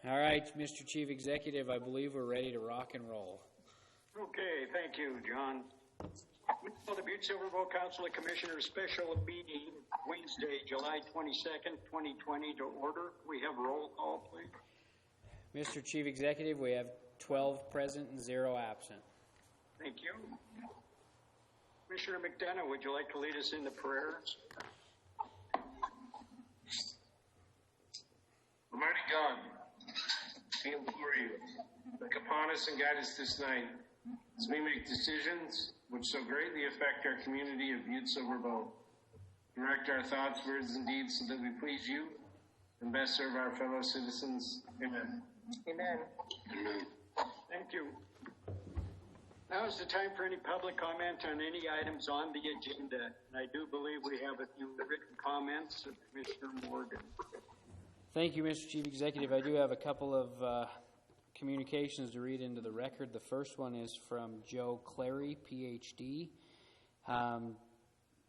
All right, Mr. Chief Executive, I believe we're ready to rock and roll. Okay, thank you, John. We call the Butte Silver Bow Council of Commissioners special meeting Wednesday, July 22nd, 2020 to order. We have roll call, please. Mr. Chief Executive, we have 12 present and 0 absent. Thank you. Commissioner McDonough, would you like to lead us in the prayers? Almighty God, we implore you, look upon us and guide us this night as we make decisions which so greatly affect our community of Butte Silver Bow. Direct our thoughts, words, and deeds so that we please you and best serve our fellow citizens. Amen. Amen. Amen. Thank you. Now is the time for any public comment on any items on the agenda. And I do believe we have a few written comments of Commissioner Morgan. Thank you, Mr. Chief Executive. I do have a couple of communications to read into the record. The first one is from Joe Clary, PhD.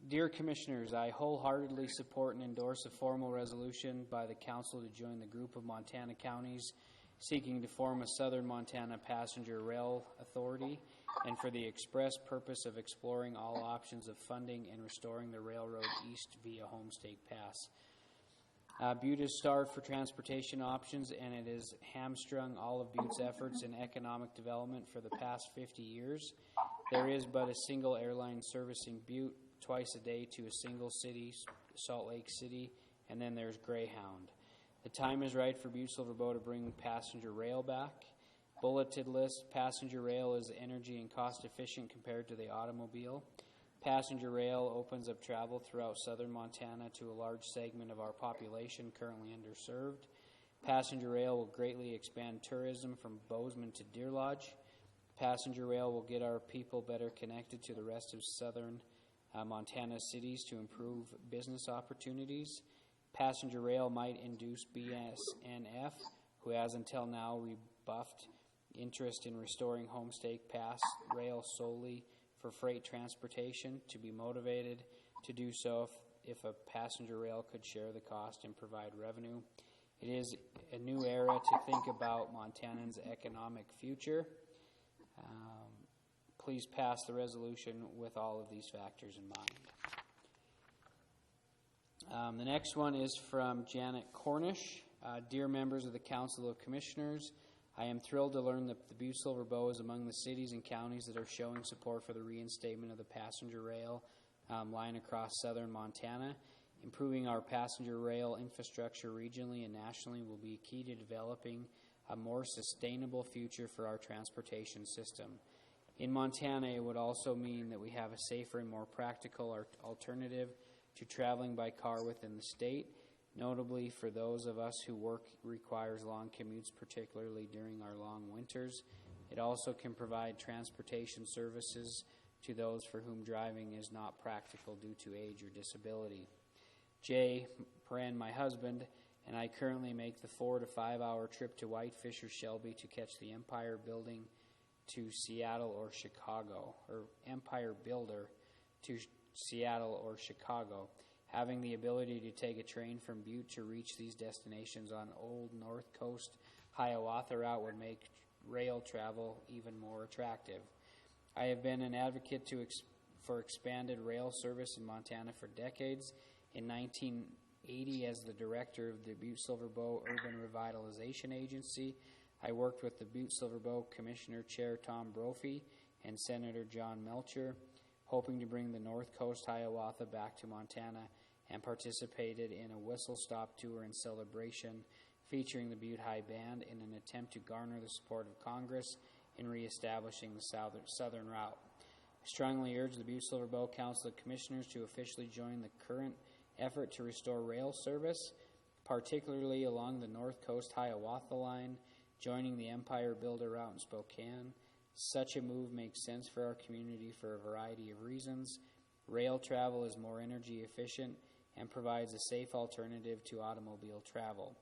Dear Commissioners, I wholeheartedly support and endorse a formal resolution by the Council to join the group of Montana counties seeking to form a Southern Montana Passenger Rail Authority, and for the express purpose of exploring all options of funding and restoring the railroad east via Homestake Pass. Butte is starved for transportation options, and it has hamstrung all of Butte's efforts in economic development for the past 50 years. There is but a single airline servicing Butte twice a day to a single city, Salt Lake City, and then there's Greyhound. The time is right for Butte Silver Bow to bring passenger rail back. Bulleted list, passenger rail is energy and cost efficient compared to the automobile. Passenger rail opens up travel throughout southern Montana to a large segment of our population currently underserved. Passenger rail will greatly expand tourism from Bozeman to Deer Lodge. Passenger rail will get our people better connected to the rest of southern Montana cities to improve business opportunities. Passenger rail might induce BSNF, who has until now rebuffed interest in restoring Homestake Pass rail solely for freight transportation, to be motivated to do so if a passenger rail could share the cost and provide revenue. It is a new era to think about Montanans' economic future. Please pass the resolution with all of these factors in mind. The next one is from Janet Cornish. Dear members of the Council of Commissioners, I am thrilled to learn that the Butte Silver Bow is among the cities and counties that are showing support for the reinstatement of the passenger rail line across southern Montana. Improving our passenger rail infrastructure regionally and nationally will be key to developing a more sustainable future for our transportation system. In Montana, it would also mean that we have a safer and more practical alternative to traveling by car within the state, notably for those of us who work requires long commutes, particularly during our long winters. It also can provide transportation services to those for whom driving is not practical due to age or disability. Jay, my husband, and I currently make the 4 to 5 hour trip to Whitefish or Shelby to catch the Empire Building to Seattle or Chicago, or Empire Builder to Seattle or Chicago. Having the ability to take a train from Butte to reach these destinations on Old North Coast Hiawatha route would make rail travel even more attractive. I have been an advocate for expanded rail service in Montana for decades. In 1980, as the director of the Butte Silver Bow Urban Revitalization Agency, I worked with the Butte Silver Bow Commissioner Chair Tom Brophy and Senator John Melcher, hoping to bring the North Coast Hiawatha back to Montana, and participated in a whistle-stop tour and celebration featuring the Butte High Band in an attempt to garner the support of Congress in reestablishing the southern route. I strongly urge the Butte Silver Bow Council of Commissioners to officially join the current effort to restore rail service, particularly along the North Coast Hiawatha line, joining the Empire Builder route in Spokane. Such a move makes sense for our community for a variety of reasons. Rail travel is more energy efficient and provides a safe alternative to automobile travel.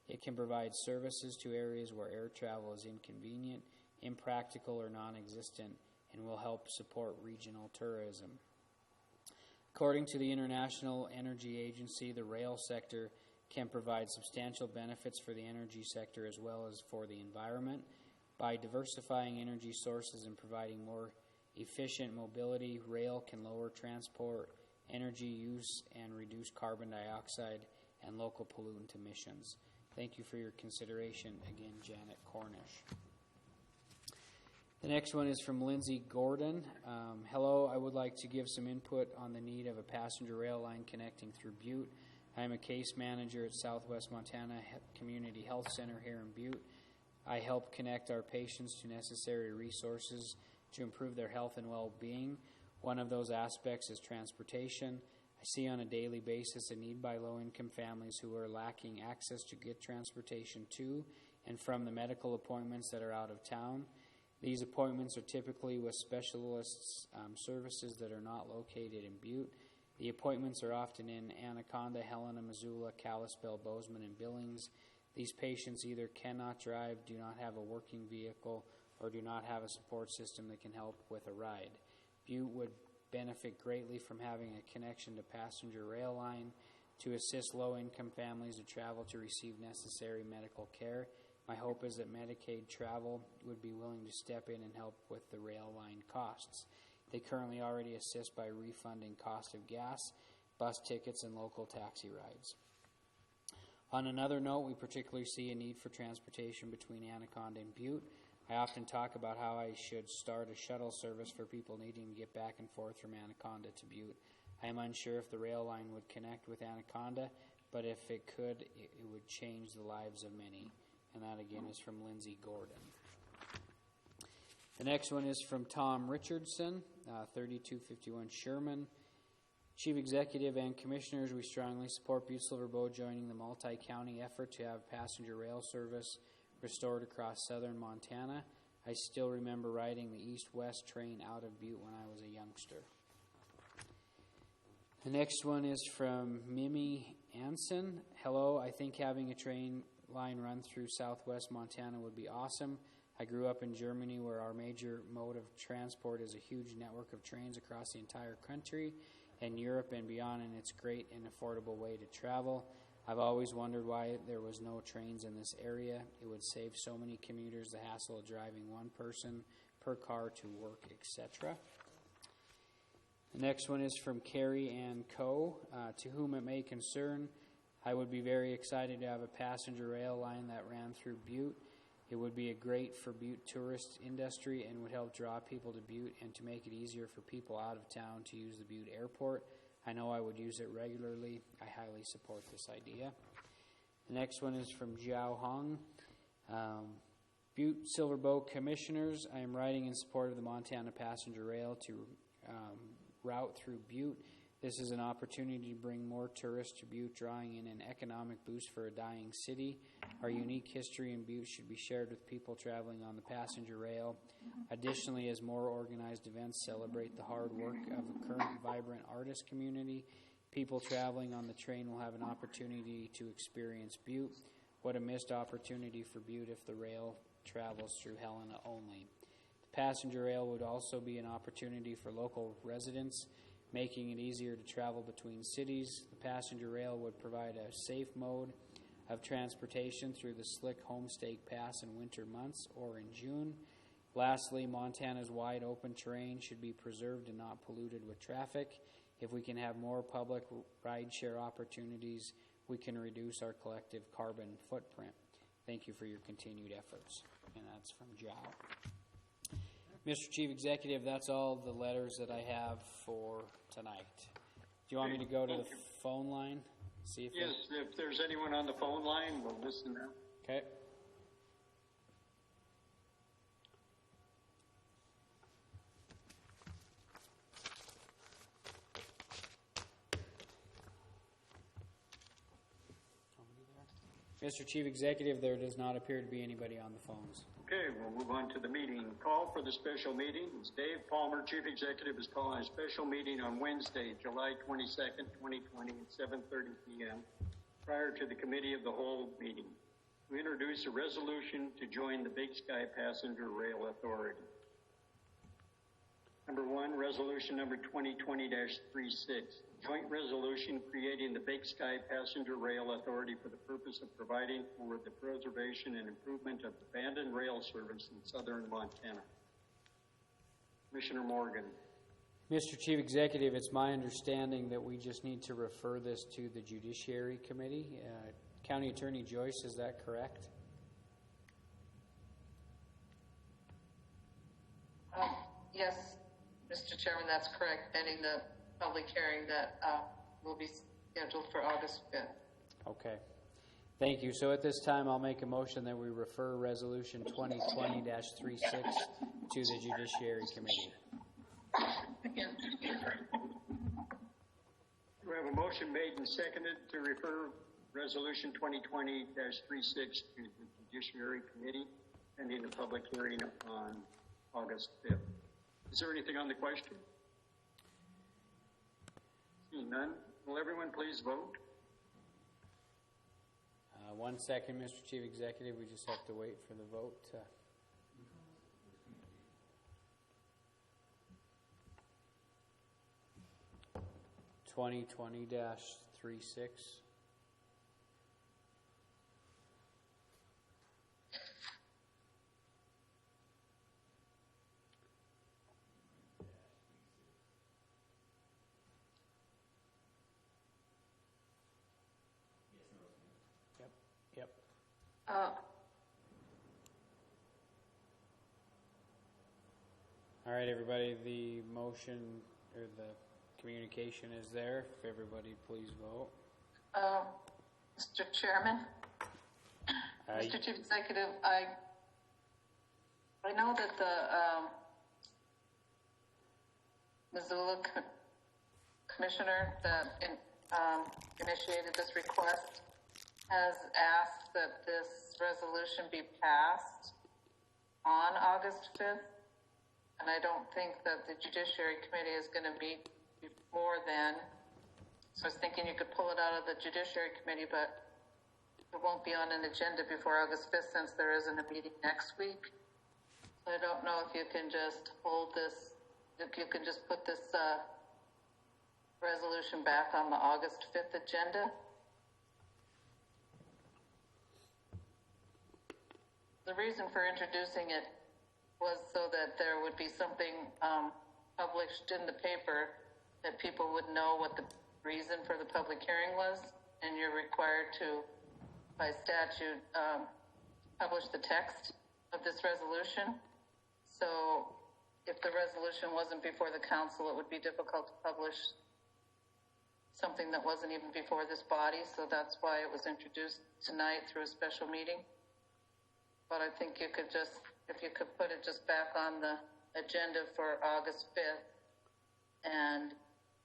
It can provide services to areas where air travel is inconvenient, impractical, or non-existent, and will help support regional tourism. According to the International Energy Agency, the rail sector can provide substantial benefits for the energy sector as well as for the environment. By diversifying energy sources and providing more efficient mobility, rail can lower transport energy use and reduce carbon dioxide and local pollutant emissions. Thank you for your consideration. Again, Janet Cornish. The next one is from Lindsay Gordon. Hello, I would like to give some input on the need of a passenger rail line connecting through Butte. I am a case manager at Southwest Montana Community Health Center here in Butte. I help connect our patients to necessary resources to improve their health and well-being. One of those aspects is transportation. I see on a daily basis a need by low-income families who are lacking access to get transportation to and from the medical appointments that are out of town. These appointments are typically with specialists services that are not located in Butte. The appointments are often in Anaconda, Helena, Missoula, Kalispell, Bozeman, and Billings. These patients either cannot drive, do not have a working vehicle, or do not have a support system that can help with a ride. Butte would benefit greatly from having a connection to passenger rail line to assist low-income families to travel to receive necessary medical care. My hope is that Medicaid travel would be willing to step in and help with the rail line costs. They currently already assist by refunding cost of gas, bus tickets, and local taxi rides. On another note, we particularly see a need for transportation between Anaconda and Butte. I often talk about how I should start a shuttle service for people needing to get back and forth from Anaconda to Butte. I am unsure if the rail line would connect with Anaconda, but if it could, it would change the lives of many. And that again is from Lindsay Gordon. The next one is from Tom Richardson, 3251 Sherman. Chief Executive and Commissioners, we strongly support Butte Silver Bow joining the multi-county effort to have passenger rail service restored across southern Montana. I still remember riding the east-west train out of Butte when I was a youngster. The next one is from Mimi Anson. Hello, I think having a train line run through southwest Montana would be awesome. I grew up in Germany where our major mode of transport is a huge network of trains across the entire country and Europe and beyond, and it's a great and affordable way to travel. I've always wondered why there was no trains in this area. It would save so many commuters the hassle of driving one person per car to work, etc. The next one is from Carrie Ann Coe. To whom it may concern, I would be very excited to have a passenger rail line that ran through Butte. It would be a great for Butte tourist industry and would help draw people to Butte and to make it easier for people out of town to use the Butte airport. I know I would use it regularly. I highly support this idea. The next one is from Jiao Hong. Butte Silver Bow Commissioners, I am writing in support of the Montana Passenger Rail to route through Butte. This is an opportunity to bring more tourists to Butte, drawing in an economic boost for a dying city. Our unique history in Butte should be shared with people traveling on the passenger rail. Additionally, as more organized events celebrate the hard work of the current vibrant artist community, people traveling on the train will have an opportunity to experience Butte. What a missed opportunity for Butte if the rail travels through Helena only. The passenger rail would also be an opportunity for local residents, making it easier to travel between cities. The passenger rail would provide a safe mode of transportation through the slick Homestake Pass in winter months or in June. Lastly, Montana's wide open terrain should be preserved and not polluted with traffic. If we can have more public rideshare opportunities, we can reduce our collective carbon footprint. Thank you for your continued efforts. And that's from Joe. Mr. Chief Executive, that's all the letters that I have for tonight. Do you want me to go to the phone line? See if Yes, if there's anyone on the phone line, we'll listen now. Okay. Mr. Chief Executive, there does not appear to be anybody on the phones. Okay, we'll move on to the meeting. Call for the special meeting. It's Dave Palmer, Chief Executive, is calling a special meeting on Wednesday, July 22nd, 2020 at 7:30 p.m. prior to the Committee of the Whole meeting. We introduce a resolution to join the Big Sky Passenger Rail Authority. Number 1, resolution number 2020-36, joint resolution creating the Big Sky Passenger Rail Authority for the purpose of providing for the preservation and improvement of abandoned rail service in southern Montana. Commissioner Morgan. Mr. Chief Executive, it's my understanding that we just need to refer this to the Judiciary Committee. County Attorney Joyce, is that correct? Yes, Mr. Chairman, that's correct, pending the public hearing that will be scheduled for August 5th. Okay. Thank you. So at this time, I'll make a motion that we refer Resolution 2020-36 to the Judiciary Committee. Again. We have a motion made and seconded to refer Resolution 2020-36 to the Judiciary Committee, pending the public hearing on August 5th. Is there anything on the question? Seeing none, will everyone please vote? 1 second, Mr. Chief Executive. We just have to wait for the vote. 2020-36. Yep. All right, everybody, the motion or the communication is there. If everybody please vote. Mr. Chairman, Mr. Chief Executive, I know that the Missoula Commissioner that initiated this request has asked that this resolution be passed on August 5th, and I don't think that the Judiciary Committee is going to meet before then. So I was thinking you could pull it out of the Judiciary Committee, but it won't be on an agenda before August 5th since there isn't a meeting next week. So I don't know if you can just hold this, if you can just put this resolution back on the August 5th agenda. The reason for introducing it was so that there would be something published in the paper that people would know what the reason for the public hearing was, and you're required to, by statute, publish the text of this resolution. So if the resolution wasn't before the council, it would be difficult to publish something that wasn't even before this body, so that's why it was introduced tonight through a special meeting. But I think you could just, if you could put it just back on the agenda for August 5th, and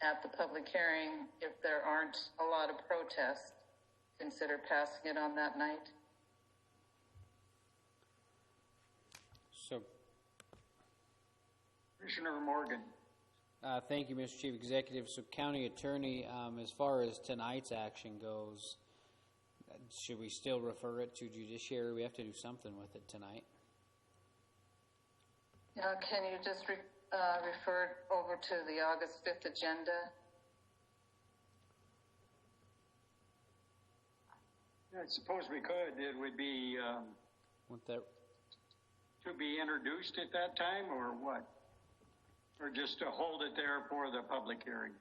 at the public hearing, if there aren't a lot of protests, consider passing it on that night. So, Commissioner Morgan. thank you, Mr. Chief Executive. So, County Attorney, as far as tonight's action goes, should we still refer it to Judiciary? We have to do something with it tonight. Can you just refer it over to the August 5th agenda? I suppose we could. It would be With that, to be introduced at that time, or what? Or just to hold it there for the public hearing?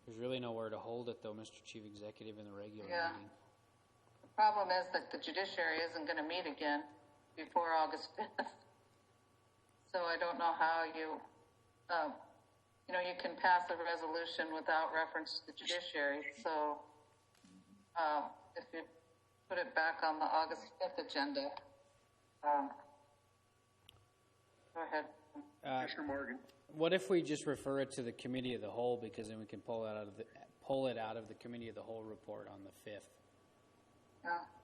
there's really nowhere to hold it, though, Mr. Chief Executive, in the regular meeting. The problem is that the Judiciary isn't going to meet again before August 5th. So I don't know how you you can pass a resolution without reference to the Judiciary. So if you put it back on the August 5th agenda, go ahead. Commissioner Morgan. What if we just refer it to the Committee of the Whole, because then we can pull it out of the Committee of the Whole report on the 5th?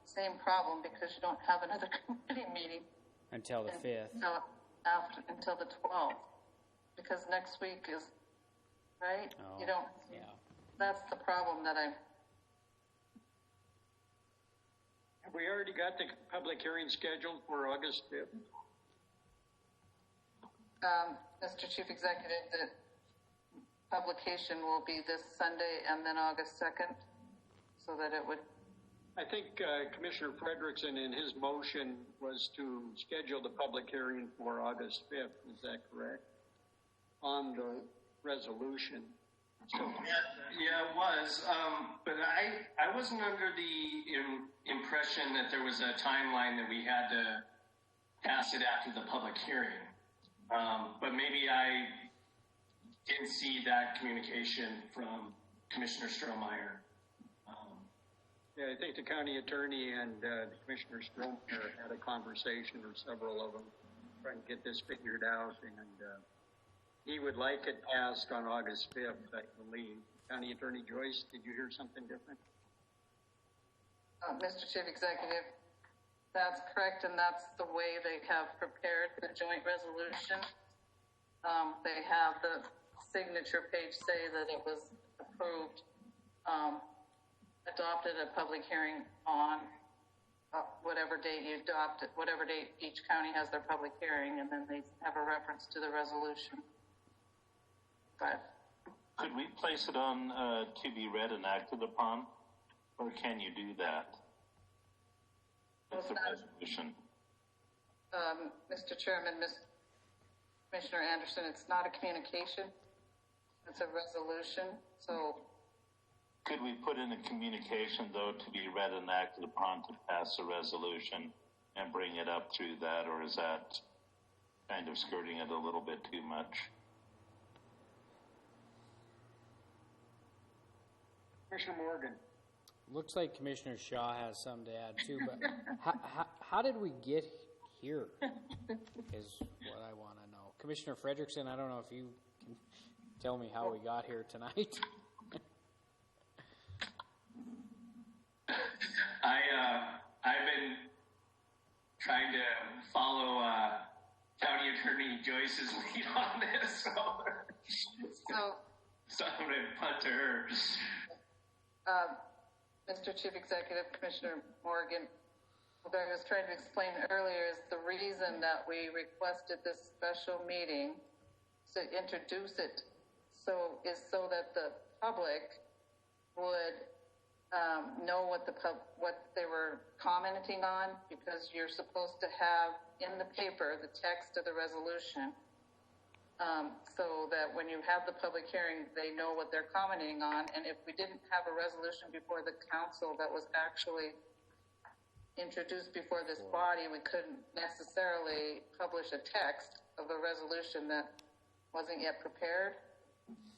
Same problem, because you don't have another committee meeting Until the 5th. until the 12th, because next week is, right? Oh, You don't. yeah. That's the problem that Have we already got the public hearing scheduled for August 5th? Mr. Chief Executive, the publication will be this Sunday and then August 2nd, so that it would, I think Commissioner Frederickson in his motion was to schedule the public hearing for August 5th. Is that correct? On the resolution. So, Yeah, it was. But I wasn't under the impression that there was a timeline that we had to pass it after the public hearing. But maybe I didn't see that communication from Commissioner Strohmeyer. yeah, I think the county attorney and the Commissioner Strohmeyer had a conversation, or several of them, trying to get this figured out. And he would like it passed on August 5th, I believe. County Attorney Joyce, did you hear something different? Mr. Chief Executive, that's correct, and that's the way they have prepared the joint resolution. They have the signature page say that it was approved, adopted a public hearing on whatever date you adopt it, whatever date each county has their public hearing, and then they have a reference to the resolution. But could we place it on to be read and acted upon, or can you do that? That's the resolution. Mr. Chairman, Commissioner Anderson, it's not a communication. It's a resolution. So could we put in a communication, though, to be read and acted upon to pass a resolution and bring it up through that, or is that kind of skirting it a little bit too much? Commissioner Morgan. Looks like Commissioner Shaw has something to add too, but how did we get here is what I want to know. Commissioner Frederickson, I don't know if you can tell me how we got here tonight. I've been trying to follow County Attorney Joyce's lead on this, so I'm going to punt to her. Mr. Chief Executive, Commissioner Morgan, what I was trying to explain earlier is the reason that we requested this special meeting to introduce it so that the public would know what they were commenting on, because you're supposed to have in the paper the text of the resolution, so that when you have the public hearing, they know what they're commenting on. And if we didn't have a resolution before the council that was actually introduced before this body, we couldn't necessarily publish a text of a resolution that wasn't yet prepared.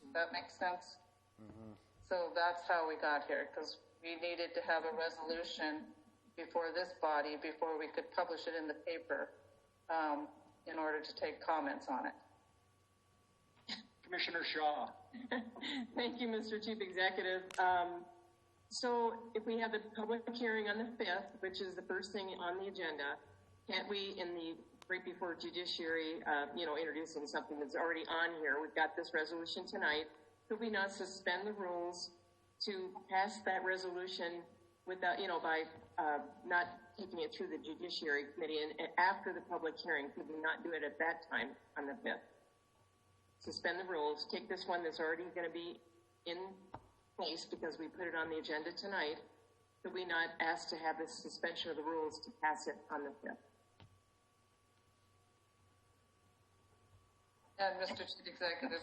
Does that make sense? Mm-hmm. So that's how we got here, because we needed to have a resolution before this body before we could publish it in the paper, in order to take comments on it. Commissioner Shaw. Thank you, Mr. Chief Executive. So if we have the public hearing on the 5th, which is the first thing on the agenda, can't we, right before judiciary, introducing something that's already on here, we've got this resolution tonight, could we not suspend the rules to pass that resolution without, by not taking it through the judiciary committee, and after the public hearing, could we not do it at that time on the 5th? Suspend the rules, take this one that's already going to be in place because we put it on the agenda tonight. Could we not ask to have this suspension of the rules to pass it on the 5th? And Mr. Chief Executive,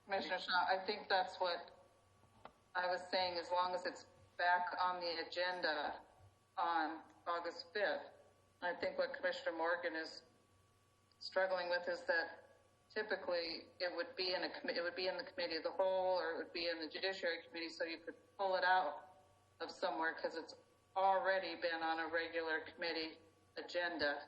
Commissioner Shaw, I think that's what I was saying. As long as it's back on the agenda on August 5th, I think what Commissioner Morgan is struggling with is that typically it would be in the committee of the whole, or it would be in the judiciary committee, so you could pull it out of somewhere because it's already been on a regular committee agenda,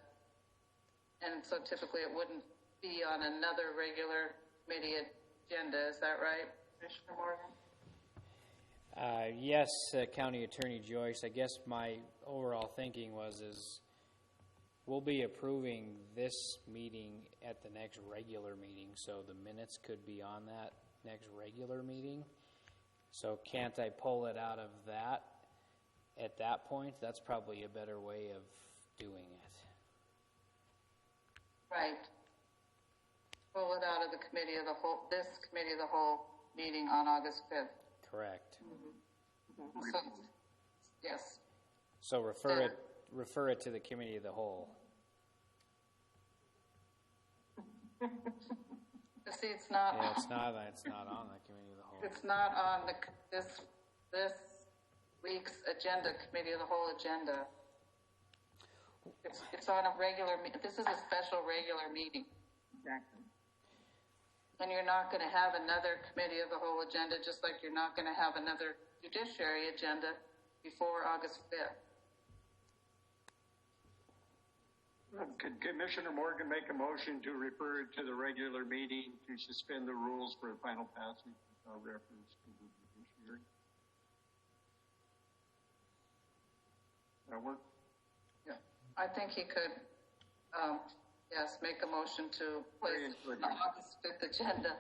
and so typically it wouldn't be on another regular committee agenda. Is that right, Commissioner Morgan? Yes, County Attorney Joyce. I guess my overall thinking is we'll be approving this meeting at the next regular meeting, so the minutes could be on that next regular meeting. So can't I pull it out of that at that point? That's probably a better way of doing it. Right. it out of the committee of the whole, this committee of the whole meeting on August 5th. Correct. So, yes. So refer it to the committee of the whole. See, it's not. Yeah, it's not on the committee of the whole. It's not on this week's agenda, committee of the whole agenda. It's on a regular, this is a special regular meeting. Exactly. And you're not going to have another committee of the whole agenda, just like you're not going to have another judiciary agenda before August 5th. Could Commissioner Morgan make a motion to refer it to the regular meeting to suspend the rules for the final passage without reference to the judiciary? That work? Yeah. I think he could, yes, make a motion to place the August 5th agenda.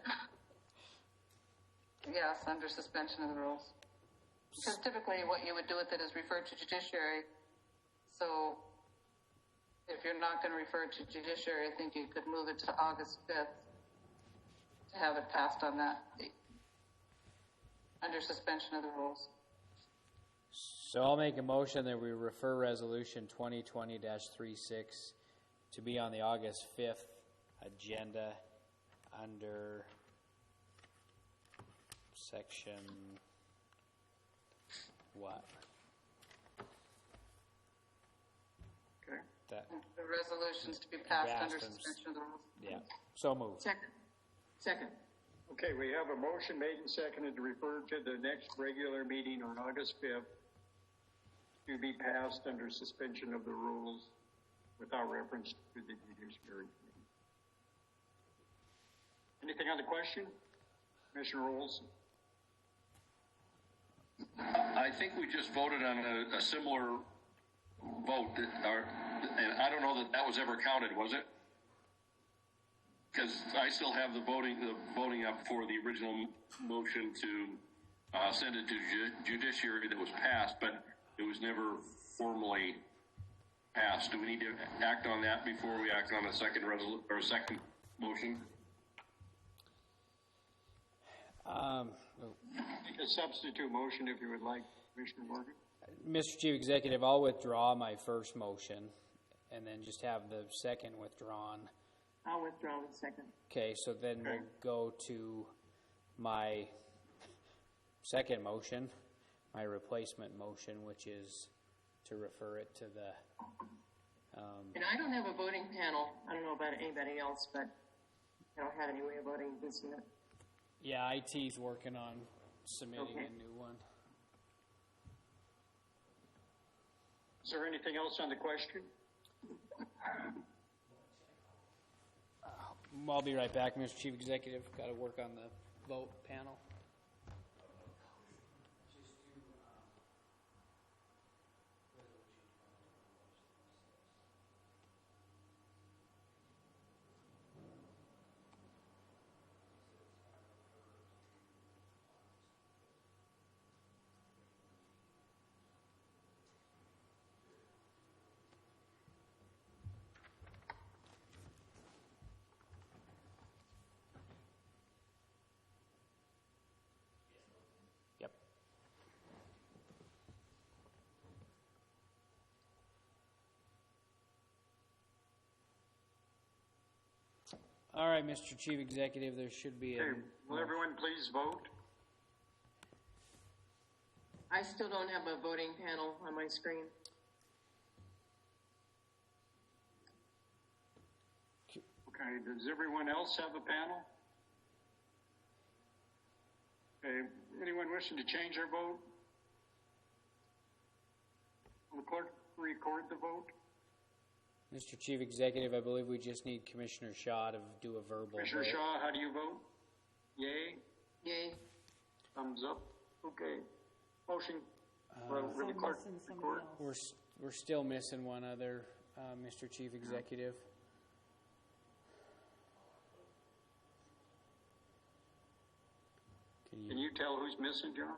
Yes, under suspension of the rules. Because typically what you would do with it is refer to judiciary. So if you're not going to refer to judiciary, I think you could move it to August 5th to have it passed on that date under suspension of the rules. So I'll make a motion that we refer resolution 2020-36 to be on the August 5th agenda under section what? Okay. That, The resolutions to be passed under Passed and- suspension of the rules. yeah, so moved. Second. Okay, we have a motion made and seconded to refer to the next regular meeting on August 5th to be passed under suspension of the rules without reference to the judiciary. Anything on the question? Commissioner Olson? I think we just voted on a similar vote and I don't know that was ever counted, was it? Because I still have the voting up for the original motion to send it to judiciary that was passed, but it was never formally passed. Do we need to act on that before we act on a second second motion? Make a substitute motion if you would like, Commissioner Morgan. Mr. Chief Executive, I'll withdraw my first motion and then just have the second withdrawn. I'll withdraw the second. Okay, so then we'll go to my second motion, my replacement motion, which is to refer it to the, And I don't have a voting panel. I don't know about anybody else, but I don't have any way of voting this yet. yeah, IT's working on submitting Okay. a new one. Is there anything else on the question? I'll be right back, Mr. Chief Executive. Got to work on the vote panel. Yep. All right, Mr. Chief Executive, there should be a... Okay, will everyone please vote? I still don't have a voting panel on my screen. Okay, does everyone else have a panel? Okay, anyone wishing to change their vote? Will the clerk record the vote? Mr. Chief Executive, I believe we just need Commissioner Shaw to do a verbal Commissioner vote. Shaw, how do you vote? Yay? Yay. Thumbs up? Okay. Motion, will the clerk record? We're still missing one other, Mr. Chief Executive. Can you tell who's missing, John?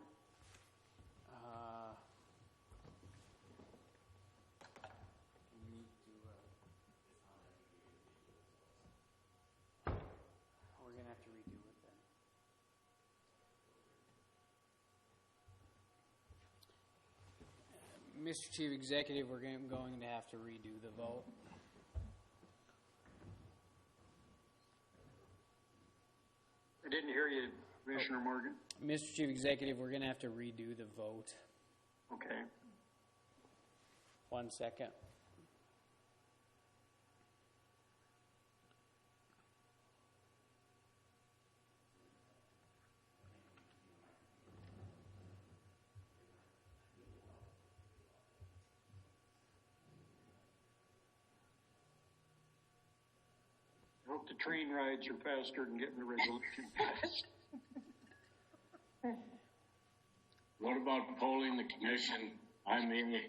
Mr. Chief Executive, we're going to have to redo the vote. I didn't hear you, Commissioner Morgan. Mr. Chief Executive, we're going to have to redo the vote. Okay. 1 second. I hope the train rides are faster than getting the resolution passed. What about polling the commission? I mean,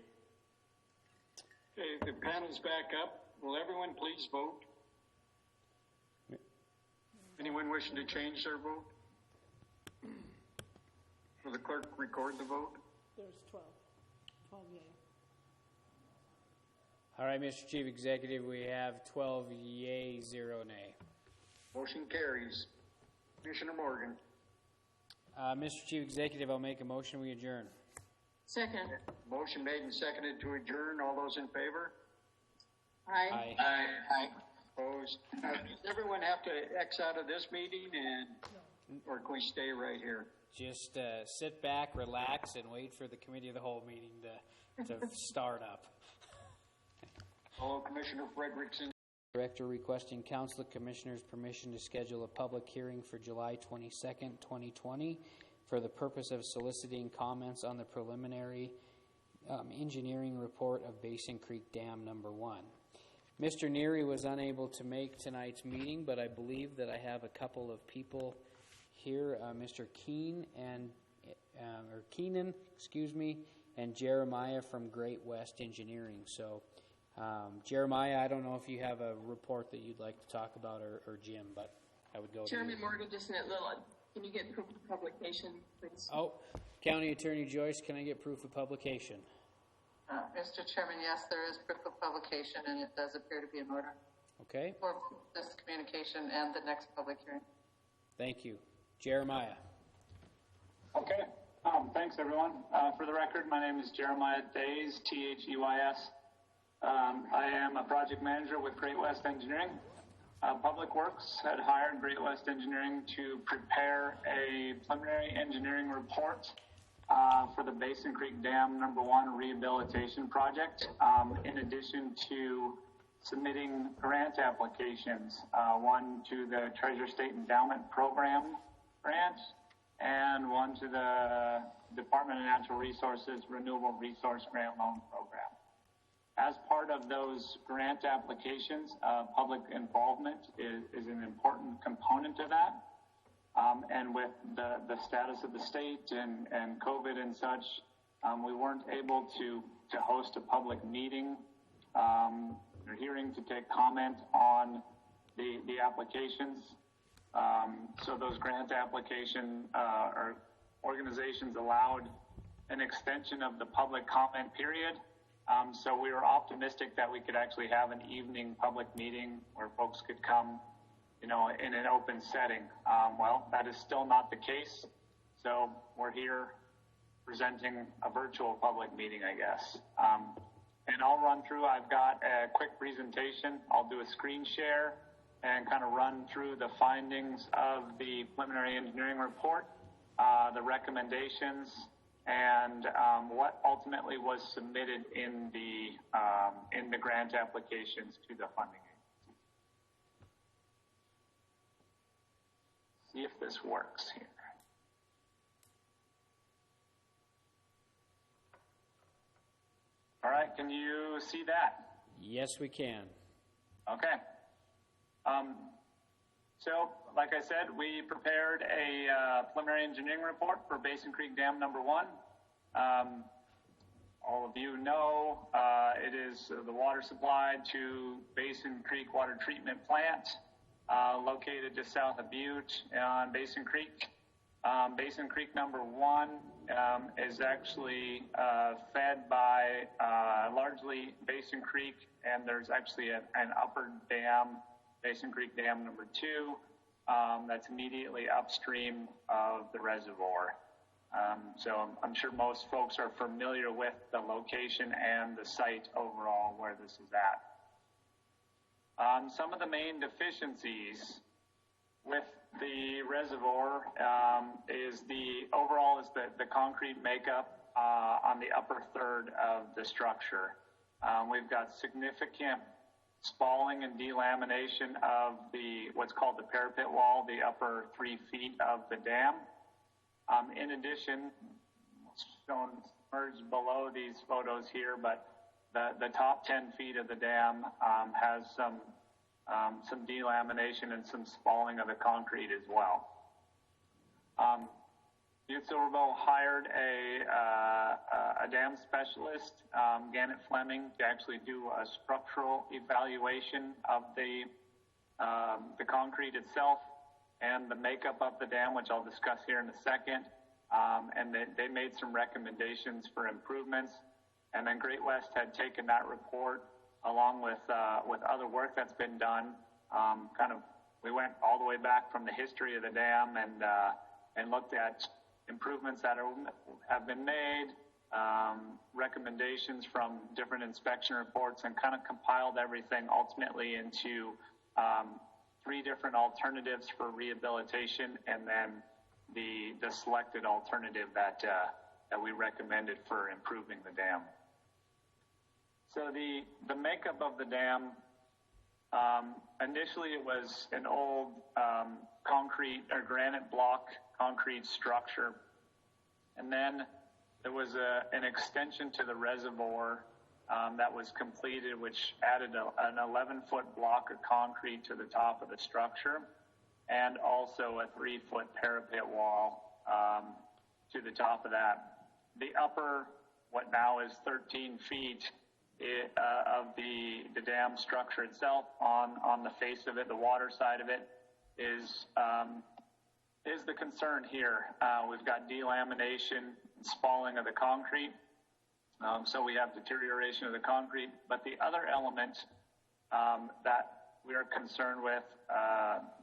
Okay, the panel's back up. Will everyone please vote? Anyone wishing to change their vote? Will the clerk record the vote? There's 12. 12 yea. All right, Mr. Chief Executive, we have 12 yea, 0 nay. Motion carries. Commissioner Morgan. Mr. Chief Executive, I'll make a motion, we adjourn. Second. Motion made and seconded to adjourn. All those in favor? Aye. Aye. Opposed? Does everyone have to X out of this meeting or can we stay right here? Just sit back, relax, and wait for the Committee of the Whole meeting to start up. Hello, Commissioner Frederickson. Director requesting Council of Commissioners permission to schedule a public hearing for July 22nd, 2020 for the purpose of soliciting comments on the preliminary engineering report of Basin Creek Dam Number 1. Mr. Neary was unable to make tonight's meeting, but I believe that I have a couple of people here, Mr. Keenan, and Jeremiah from Great West Engineering. So, Jeremiah, I don't know if you have a report that you'd like to talk about, or Jim, but I would go to Chairman you. Morgan, just a minute, can you get proof of publication, please? Oh, County Attorney Joyce, can I get proof of publication? Mr. Chairman, yes, there is proof of publication, and it does appear to be in order Okay, for this communication and the next public hearing. thank you. Jeremiah. Okay. Thanks, everyone. For the record, my name is Jeremiah Theys, Theys. I am a project manager with Great West Engineering. Public Works had hired Great West Engineering to prepare a preliminary engineering report for the Basin Creek Dam Number 1 rehabilitation project, in addition to submitting grant applications, one to the Treasure State Endowment Program grant and one to the Department of Natural Resources Renewable Resource Grant Loan Program. As part of those grant applications, public involvement is an important component of that. And with the status of the state and COVID and such, we weren't able to host a public meeting or hearing to take comment on the applications. So those grant application or organizations allowed an extension of the public comment period. So we were optimistic that we could actually have an evening public meeting where folks could come, in an open setting. Well, that is still not the case. So we're here presenting a virtual public meeting, I guess. And I'll run through, I've got a quick presentation. I'll do a screen share and kind of run through the findings of the preliminary engineering report, the recommendations, and what ultimately was submitted in the grant applications to the funding agency. See if this works here. All right, can you see that? Yes, we can. Okay. So, like I said, we prepared a preliminary engineering report for Basin Creek Dam Number 1. All of you know it is the water supply to Basin Creek Water Treatment Plant, located just south of Butte on Basin Creek. Basin Creek Number 1 is actually fed by largely Basin Creek, and there's actually an upper dam, Basin Creek Dam Number 2, that's immediately upstream of the reservoir. So I'm sure most folks are familiar with the location and the site overall where this is at. Some of the main deficiencies with the reservoir is the concrete makeup on the upper third of the structure. We've got significant spalling and delamination of what's called the parapet wall, the upper 3 feet of the dam. In addition, shown merged below these photos here, but the top 10 feet of the dam has some delamination and some spalling of the concrete as well. Butte Silver Bow hired a dam specialist, Gannett Fleming, to actually do a structural evaluation of the concrete itself and the makeup of the dam, which I'll discuss here in a second. And they made some recommendations for improvements. And then Great West had taken that report along with other work that's been done. We went all the way back from the history of the dam and looked at improvements that have been made, recommendations from different inspection reports, and kind of compiled everything ultimately into 3 different alternatives for rehabilitation, and then the selected alternative that we recommended for improving the dam. So the makeup of the dam, initially it was an old concrete or granite block concrete structure, and then there was an extension to the reservoir that was completed, which added an 11-foot block of concrete to the top of the structure, and also a 3-foot parapet wall to the top of that. The upper, what now is 13 feet of the dam structure itself, on the face of it, the water side of it, is the concern here. We've got delamination and spalling of the concrete, so we have deterioration of the concrete. But the other element that we are concerned with,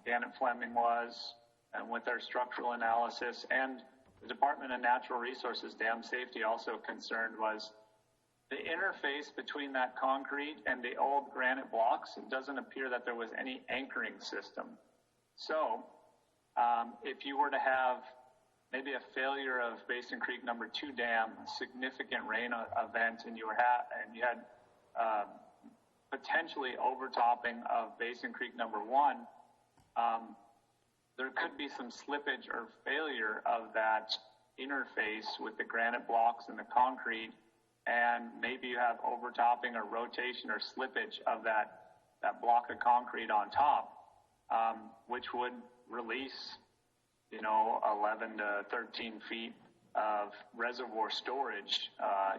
Gannett Fleming was, and with their structural analysis, and the Department of Natural Resources Dam Safety also concerned, was the interface between that concrete and the old granite blocks. It doesn't appear that there was any anchoring system. So if you were to have maybe a failure of Basin Creek No. 2 dam, a significant rain event, and you had potentially overtopping of Basin Creek No. 1, there could be some slippage or failure of that interface with the granite blocks and the concrete, and maybe you have overtopping or rotation or slippage of that block of concrete on top, which would release 11 to 13 feet of reservoir storage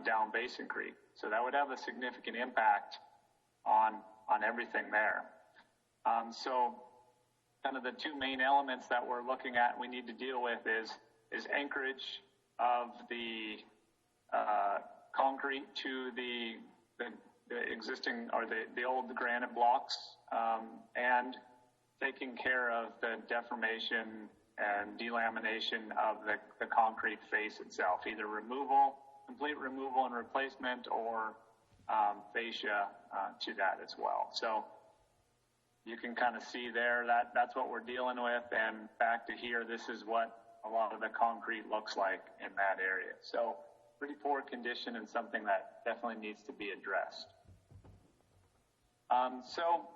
down Basin Creek. So that would have a significant impact on everything there. So kind of the 2 main elements that we're looking at, we need to deal with is anchorage of the concrete to the existing or the old granite blocks, and taking care of the deformation and delamination of the concrete face itself, either complete removal and replacement, or fascia to that as well. So you can kind of see there that's what we're dealing with, and back to here, this is what a lot of the concrete looks like in that area. So pretty poor condition, and something that definitely needs to be addressed. So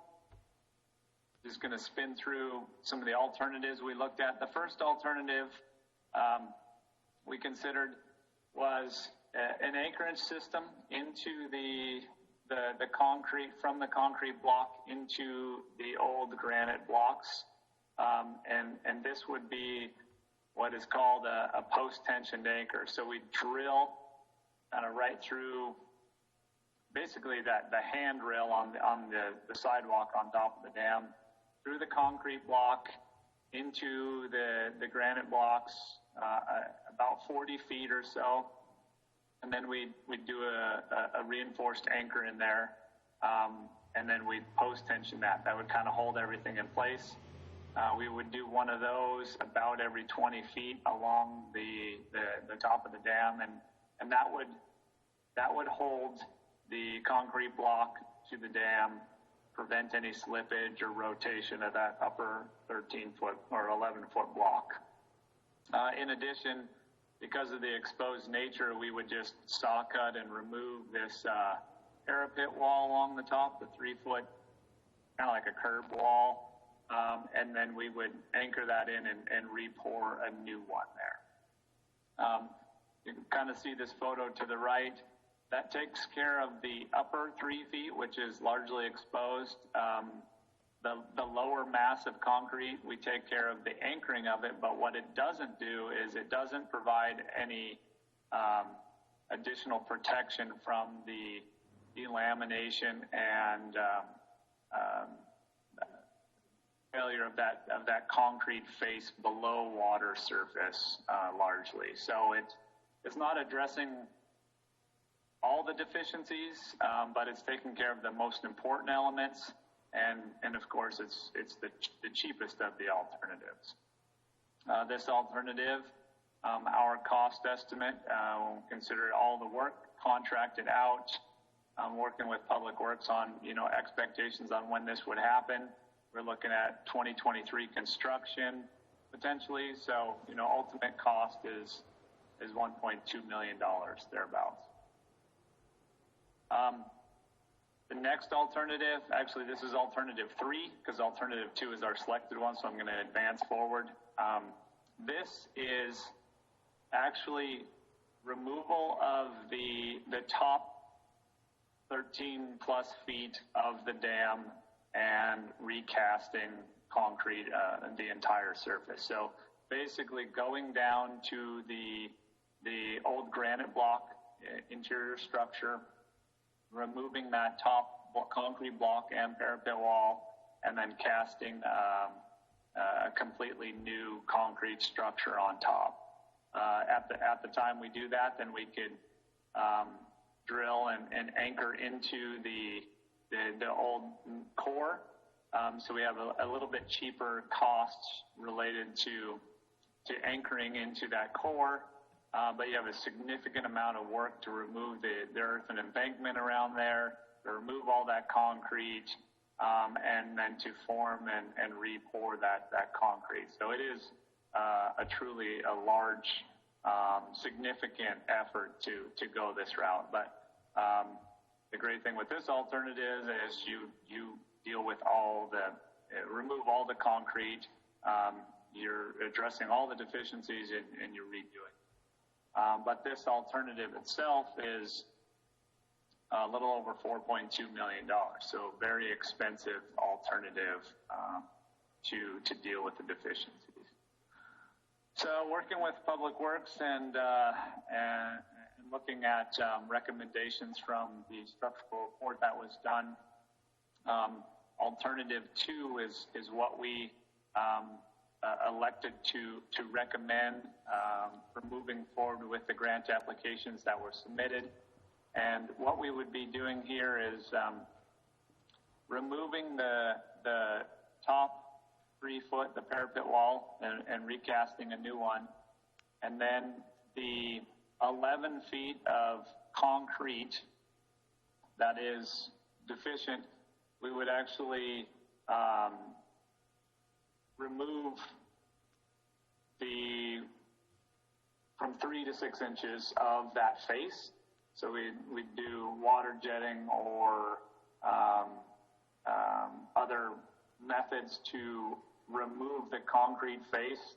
just going to spin through some of the alternatives we looked at. The first alternative we considered was an anchorage system into the concrete, from the concrete block into the old granite blocks, and this would be what is called a post-tensioned anchor. So we drill kind of right through basically the handrail on the sidewalk on top of the dam, through the concrete block into the granite blocks, about 40 feet or so, and then we'd do a reinforced anchor in there, and then we'd post-tension that. That would kind of hold everything in place. We would do one of those about every 20 feet along the top of the dam, and that would hold the concrete block to the dam, prevent any slippage or rotation of that upper 13-foot or 11-foot block. In addition, because of the exposed nature, we would just saw cut and remove this parapet wall along the top, the 3-foot, kind of like a curb wall, and then we would anchor that in and re-pour a new one there. You can kind of see this photo to the right. That takes care of the upper 3 feet, which is largely exposed. The lower mass of concrete, we take care of the anchoring of it, but what it doesn't do is it doesn't provide any additional protection from the delamination and failure of that concrete face below water surface largely. So it's not addressing all the deficiencies, but it's taking care of the most important elements, and of course it's the cheapest of the alternatives. This alternative, our cost estimate, will consider all the work contracted out, working with Public Works on expectations on when this would happen. We're looking at 2023 construction potentially, so ultimate cost is $1.2 million thereabouts. The next alternative, actually this is alternative 3, because alternative 2 is our selected one, so I'm going to advance forward. This is actually removal of the top 13 plus feet of the dam and recasting concrete the entire surface. So basically going down to the old granite block interior structure, removing that top concrete block and parapet wall, and then casting a completely new concrete structure on top. At the time we do that, then we could drill and anchor into the old core. So we have a little bit cheaper costs related to anchoring into that core. But you have a significant amount of work to remove the earth and embankment around there, to remove all that concrete, and then to form and re-pour that concrete. So it is truly a large, significant effort to go this route. But the great thing with this alternative is you deal with remove all the concrete, you're addressing all the deficiencies, and you're redoing. But this alternative itself is a little over $4.2 million, so very expensive alternative to deal with the deficiencies. So working with Public Works and looking at recommendations from the structural report that was done, alternative 2 is what we elected to recommend for moving forward with the grant applications that were submitted. And what we would be doing here is removing the top 3 foot, the parapet wall, and recasting a new one. And then the 11 feet of concrete that is deficient, we would actually remove from 3 to 6 inches of that face. So we'd do water jetting or other methods to remove the concrete face,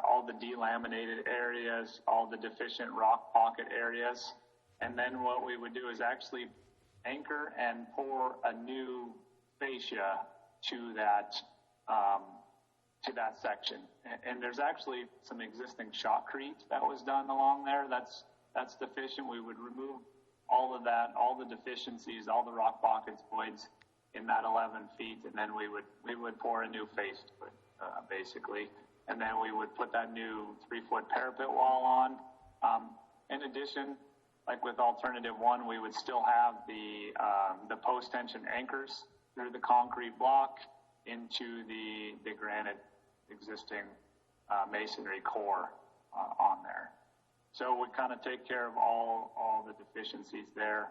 all the delaminated areas, all the deficient rock pocket areas. And then what we would do is actually anchor and pour a new fascia to that section. And there's actually some existing shotcrete that was done along there that's deficient. We would remove all of that, all the deficiencies, all the rock pockets, voids in that 11 feet, and then we would pour a new face to it, basically. And then we would put that new 3 foot parapet wall on. In addition, like with alternative 1, we would still have the post tension anchors through the concrete block, into the granite existing masonry core on there. So we kind of take care of all the deficiencies there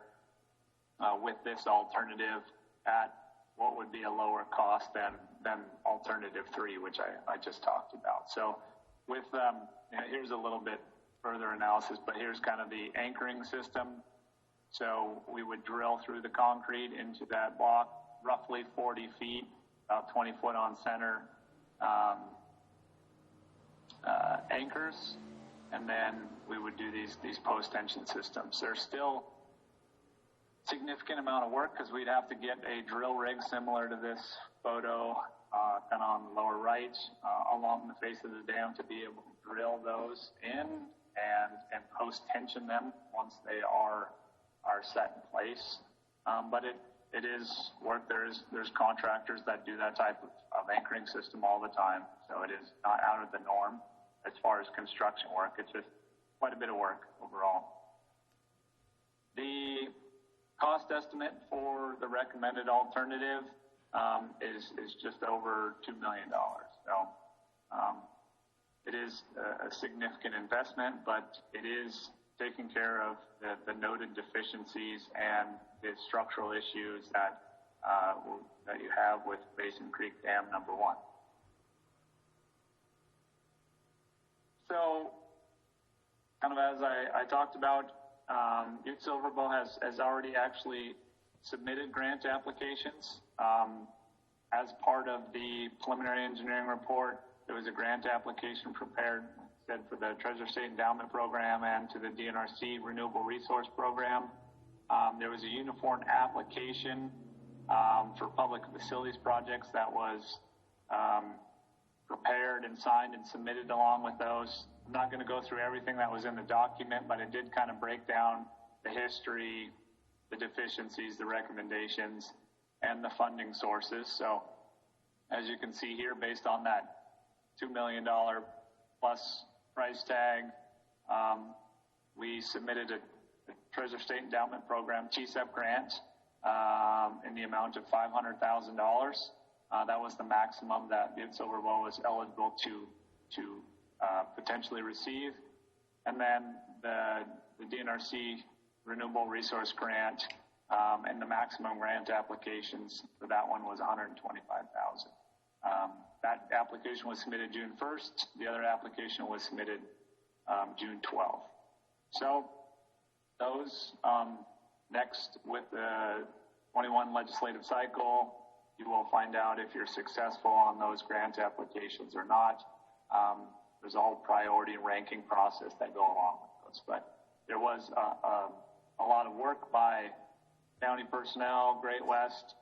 with this alternative at what would be a lower cost than alternative 3, which I just talked about. So with here's a little bit further analysis, but here's kind of the anchoring system. So we would drill through the concrete into that block, roughly 40 feet, about 20 foot on center anchors, and then we would do these post-tension systems. There's still significant amount of work because we'd have to get a drill rig similar to this photo, kind of on the lower right, along the face of the dam to be able to drill those in and post-tension them once they are set in place. But it is work. There's contractors that do that type of anchoring system all the time, so it is not out of the norm as far as construction work. It's just quite a bit of work overall. The cost estimate for the recommended alternative is just over $2 million. So it is a significant investment, but it is taking care of the noted deficiencies and the structural issues that you have with Basin Creek Dam number 1. So, kind of as I talked about, Butte Silver Bow has already actually submitted grant applications. As part of the preliminary engineering report, there was a grant application prepared for the Treasure State Endowment Program and to the DNRC Renewable Resource Program. There was a uniform application for public facilities projects that was prepared and signed and submitted along with those. I'm not going to go through everything that was in the document, but it did kind of break down the history, the deficiencies, the recommendations, and the funding sources. So as you can see here, based on that $2 million plus price tag, we submitted a Treasure State Endowment Program TCEP grant in the amount of $500,000. That was the maximum that Butte Silver Bow was eligible to potentially receive. And then the DNRC Renewable Resource Grant and the maximum grant applications for that one was $125,000. That application was submitted June 1st. The other application was submitted June 12th. So those next with the 21 legislative cycle, you will find out if you're successful on those grant applications or not. There's a whole priority ranking process that go along with those. But there was a lot of work by county personnel, Great West,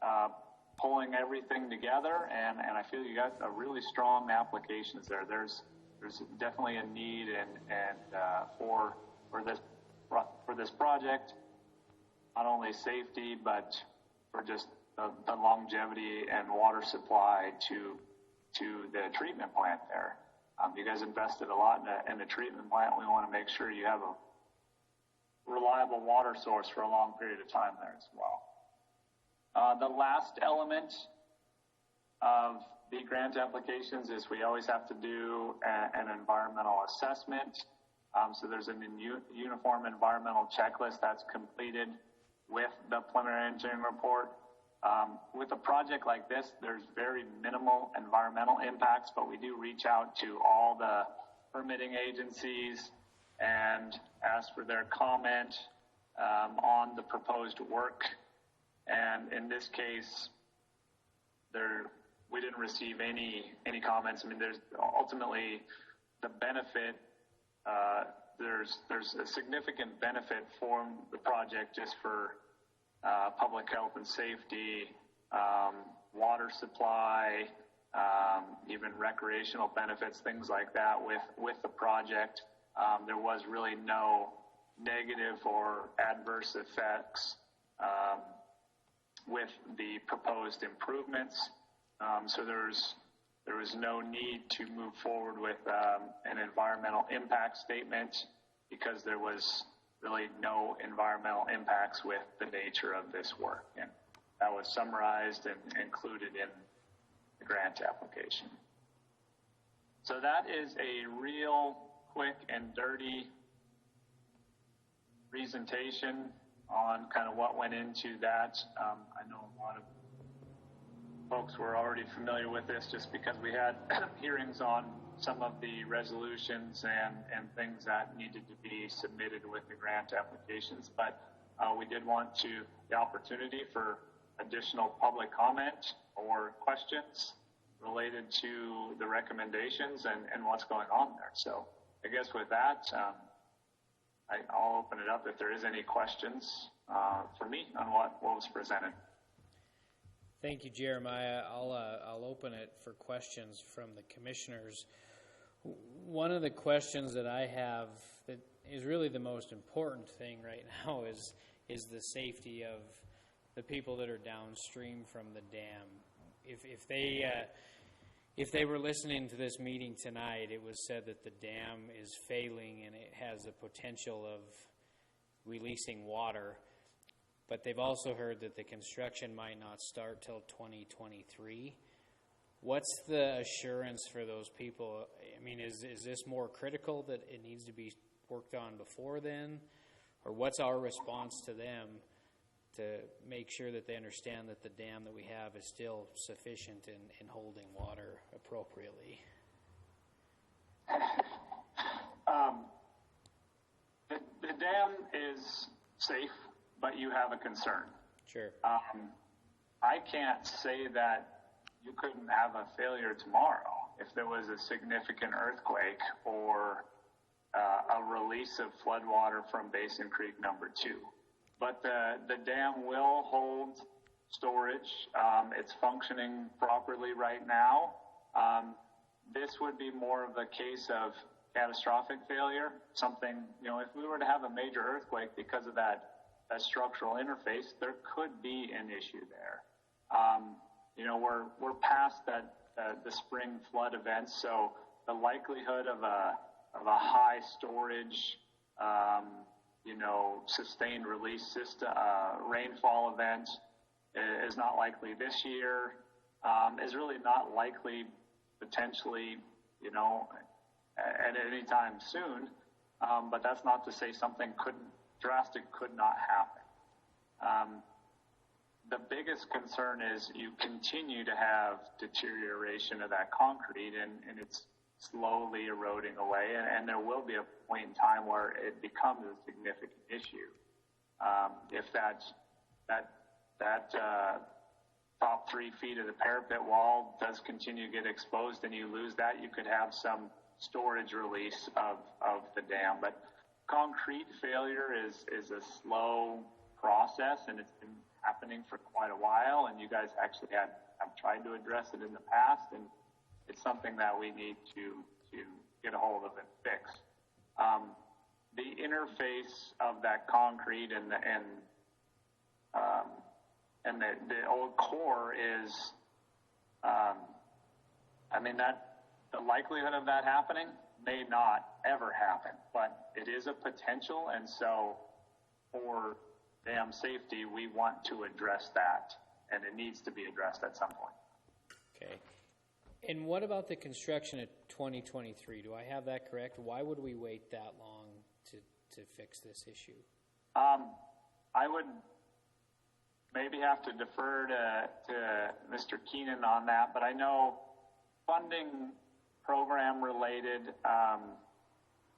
pulling everything together, and I feel you got a really strong applications there. There's definitely a need and for this project, not only safety but for just the longevity and water supply to the treatment plant there. You guys invested a lot in the treatment plant. We want to make sure you have a reliable water source for a long period of time there as well. The last element of the grant applications is we always have to do an environmental assessment. So there's a uniform environmental checklist that's completed with the preliminary engineering report. With a project like this, there's very minimal environmental impacts, but we do reach out to all the permitting agencies and ask for their comment on the proposed work. And in this case, we didn't receive any comments. I mean, there's ultimately the benefit. There's a significant benefit for the project just for public health and safety, water supply, even recreational benefits, things like that with the project. There was really no negative or adverse effects with the proposed improvements. So there was no need to move forward with an environmental impact statement because there was really no environmental impacts with the nature of this work. And that was summarized and included in the grant application. So that is a real quick and dirty presentation on kind of what went into that. I know a lot of folks were already familiar with this just because we had hearings on some of the resolutions and things that needed to be submitted with the grant applications. But we did want the opportunity for additional public comment or questions related to the recommendations and what's going on there. So I guess with that, I'll open it up if there is any questions for me on what was presented. Thank you, Jeremiah. I'll open it for questions from the commissioners. One of the questions that I have that is really the most important thing right now is the safety of the people that are downstream from the dam. If they were listening to this meeting tonight, it was said that the dam is failing and it has the potential of releasing water. But they've also heard that the construction might not start till 2023. What's the assurance for those people? I mean, is this more critical that it needs to be worked on before then? Or what's our response to them to make sure that they understand that the dam that we have is still sufficient in holding water appropriately? The dam is safe, but you have a concern. Sure. I can't say that you couldn't have a failure tomorrow if there was a significant earthquake or a release of floodwater from Basin Creek number 2. But the dam will hold storage. It's functioning properly right now. This would be more of a case of catastrophic failure. Something, if we were to have a major earthquake because of that structural interface, there could be an issue there. We're past the spring flood events, so the likelihood of a high storage, sustained release system, rainfall event is not likely this year. Is really not likely potentially, at any time soon. But that's not to say something drastic could not happen. The biggest concern is you continue to have deterioration of that concrete and it's slowly eroding away, and there will be a point in time where it becomes a significant issue. If that top 3 feet of the parapet wall does continue to get exposed and you lose that, you could have some storage release of the dam. But concrete failure is a slow process, and it's been happening for quite a while, and you guys actually have tried to address it in the past, and it's something that we need to get a hold of and fix. The interface of that concrete and the old core is, that the likelihood of that happening may not ever happen, but it is a potential, and so for dam safety, we want to address that, and it needs to be addressed at some point. Okay. And what about the construction of 2023? Do I have that correct? Why would we wait that long to fix this issue? I would maybe have to defer to Mr. Keenan on that, but I know funding program related,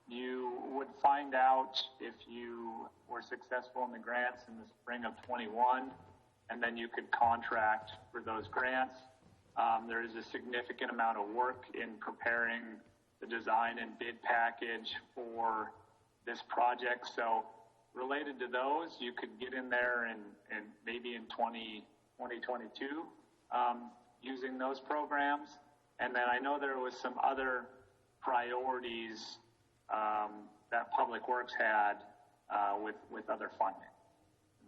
you would find out if you were successful in the grants in the spring of 21, and then you could contract for those grants. There is a significant amount of work in preparing the design and bid package for this project. So related to those, you could get in there and maybe in 2022 using those programs. And then I know there was some other priorities that Public Works had with other funding.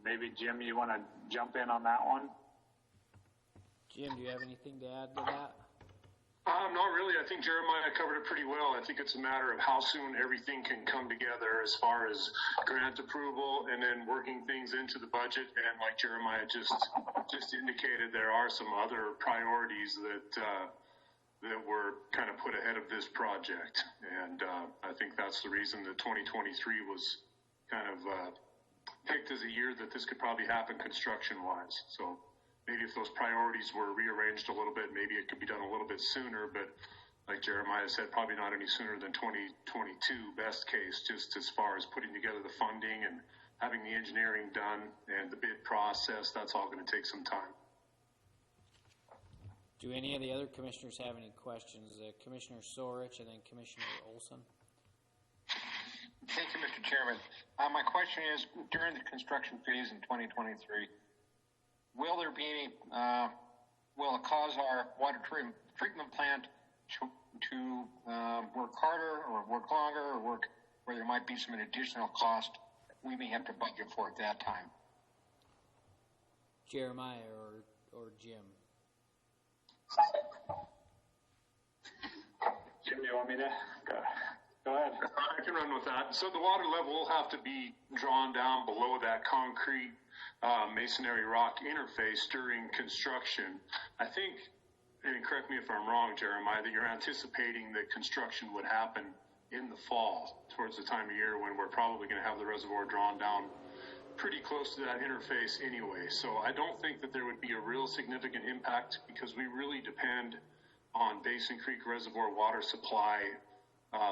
Maybe, Jim, you want to jump in on that one? Jim, do you have anything to add to that? Not really. I think Jeremiah covered it pretty well. I think it's a matter of how soon everything can come together as far as grant approval and then working things into the budget. And like Jeremiah just indicated, there are some other priorities that were kind of put ahead of this project. And I think that's the reason that 2023 was kind of picked as a year that this could probably happen construction-wise. So maybe if those priorities were rearranged a little bit, maybe it could be done a little bit sooner, but like Jeremiah said, probably not any sooner than 2022, best case, just as far as putting together the funding and having the engineering done and the bid process. That's all going to take some time. Do any of the other commissioners have any questions? Commissioner Sorich and then Commissioner Olson. Thank you, Mr. Chairman. My question is, during the construction phase in 2023, will there be any, will it cause our water treatment plant to work harder or work longer or work where there might be some additional cost we may have to budget for at that time? Jeremiah or Jim? Jim, do you want me to go ahead? I can run with that. So the water level will have to be drawn down below that concrete masonry rock interface during construction. I think, and correct me if I'm wrong, Jeremiah, that you're anticipating that construction would happen in the fall, towards the time of year when we're probably going to have the reservoir drawn down pretty close to that interface anyway. So I don't think that there would be a real significant impact because we really depend on Basin Creek Reservoir water supply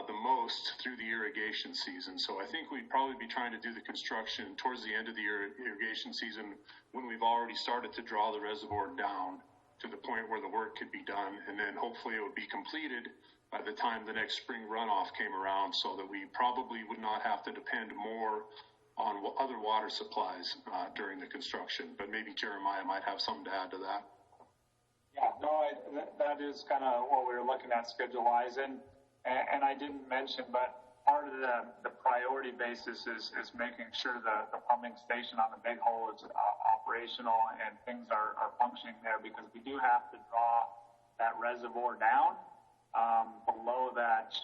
the most through the irrigation season. So I think we'd probably be trying to do the construction towards the end of the irrigation season when we've already started to draw the reservoir down to the point where the work could be done. And then hopefully it would be completed by the time the next spring runoff came around so that we probably would not have to depend more on other water supplies during the construction. But maybe Jeremiah might have something to add to that. Yeah, no, that is kind of what we were looking at schedule-wise. And I didn't mention, but part of the priority basis is making sure the pumping station on the big hole is operational and things are functioning there, because we do have to draw that reservoir down below that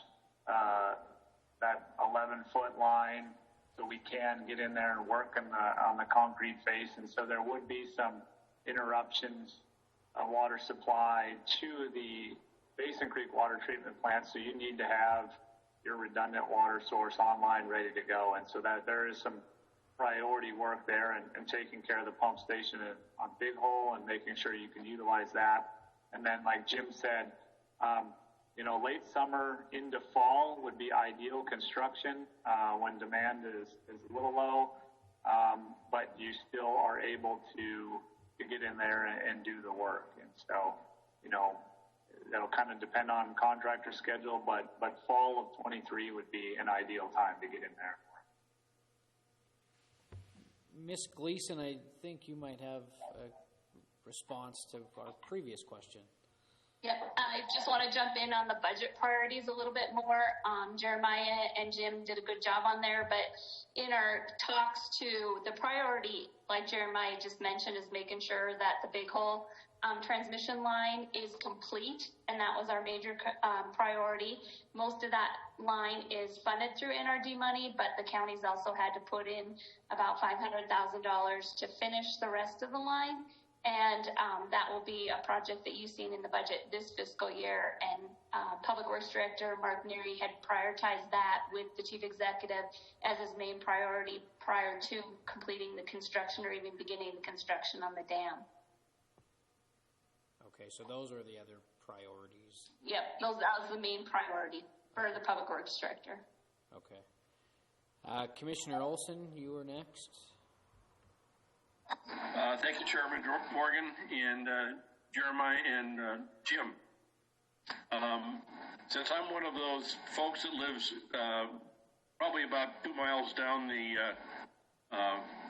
11-foot line so we can get in there and work on the concrete face. And so there would be some interruptions of water supply to the Basin Creek water treatment plant, so you need to have your redundant water source online, ready to go. And so that there is some priority work there and taking care of the pump station on Big Hole and making sure you can utilize that. And then, like Jim said, late summer into fall would be ideal construction when demand is a little low, but you still are able to get in there and do the work. And so, that'll kind of depend on contractor schedule, but fall of 23 would be an ideal time to get in there. Ms. Gleason, I think you might have a response to our previous question. Yep, I just want to jump in on the budget priorities a little bit more. Jeremiah and Jim did a good job on there, but in our talks to the priority, like Jeremiah just mentioned, is making sure that the Big Hole transmission line is complete, and that was our major priority. Most of that line is funded through NRD money, but the counties also had to put in about $500,000 to finish the rest of the line. And that will be a project that you've seen in the budget this fiscal year. And Public Works Director Mark Neary had prioritized that with the Chief Executive as his main priority prior to completing the construction or even beginning the construction on the dam. Okay, so those are the other priorities. Yep, that was the main priority for the Public Works Director. Okay. Commissioner Olson, you were next. Thank you, Chairman Morgan and Jeremiah and Jim. Since I'm one of those folks that lives probably about 2 miles down the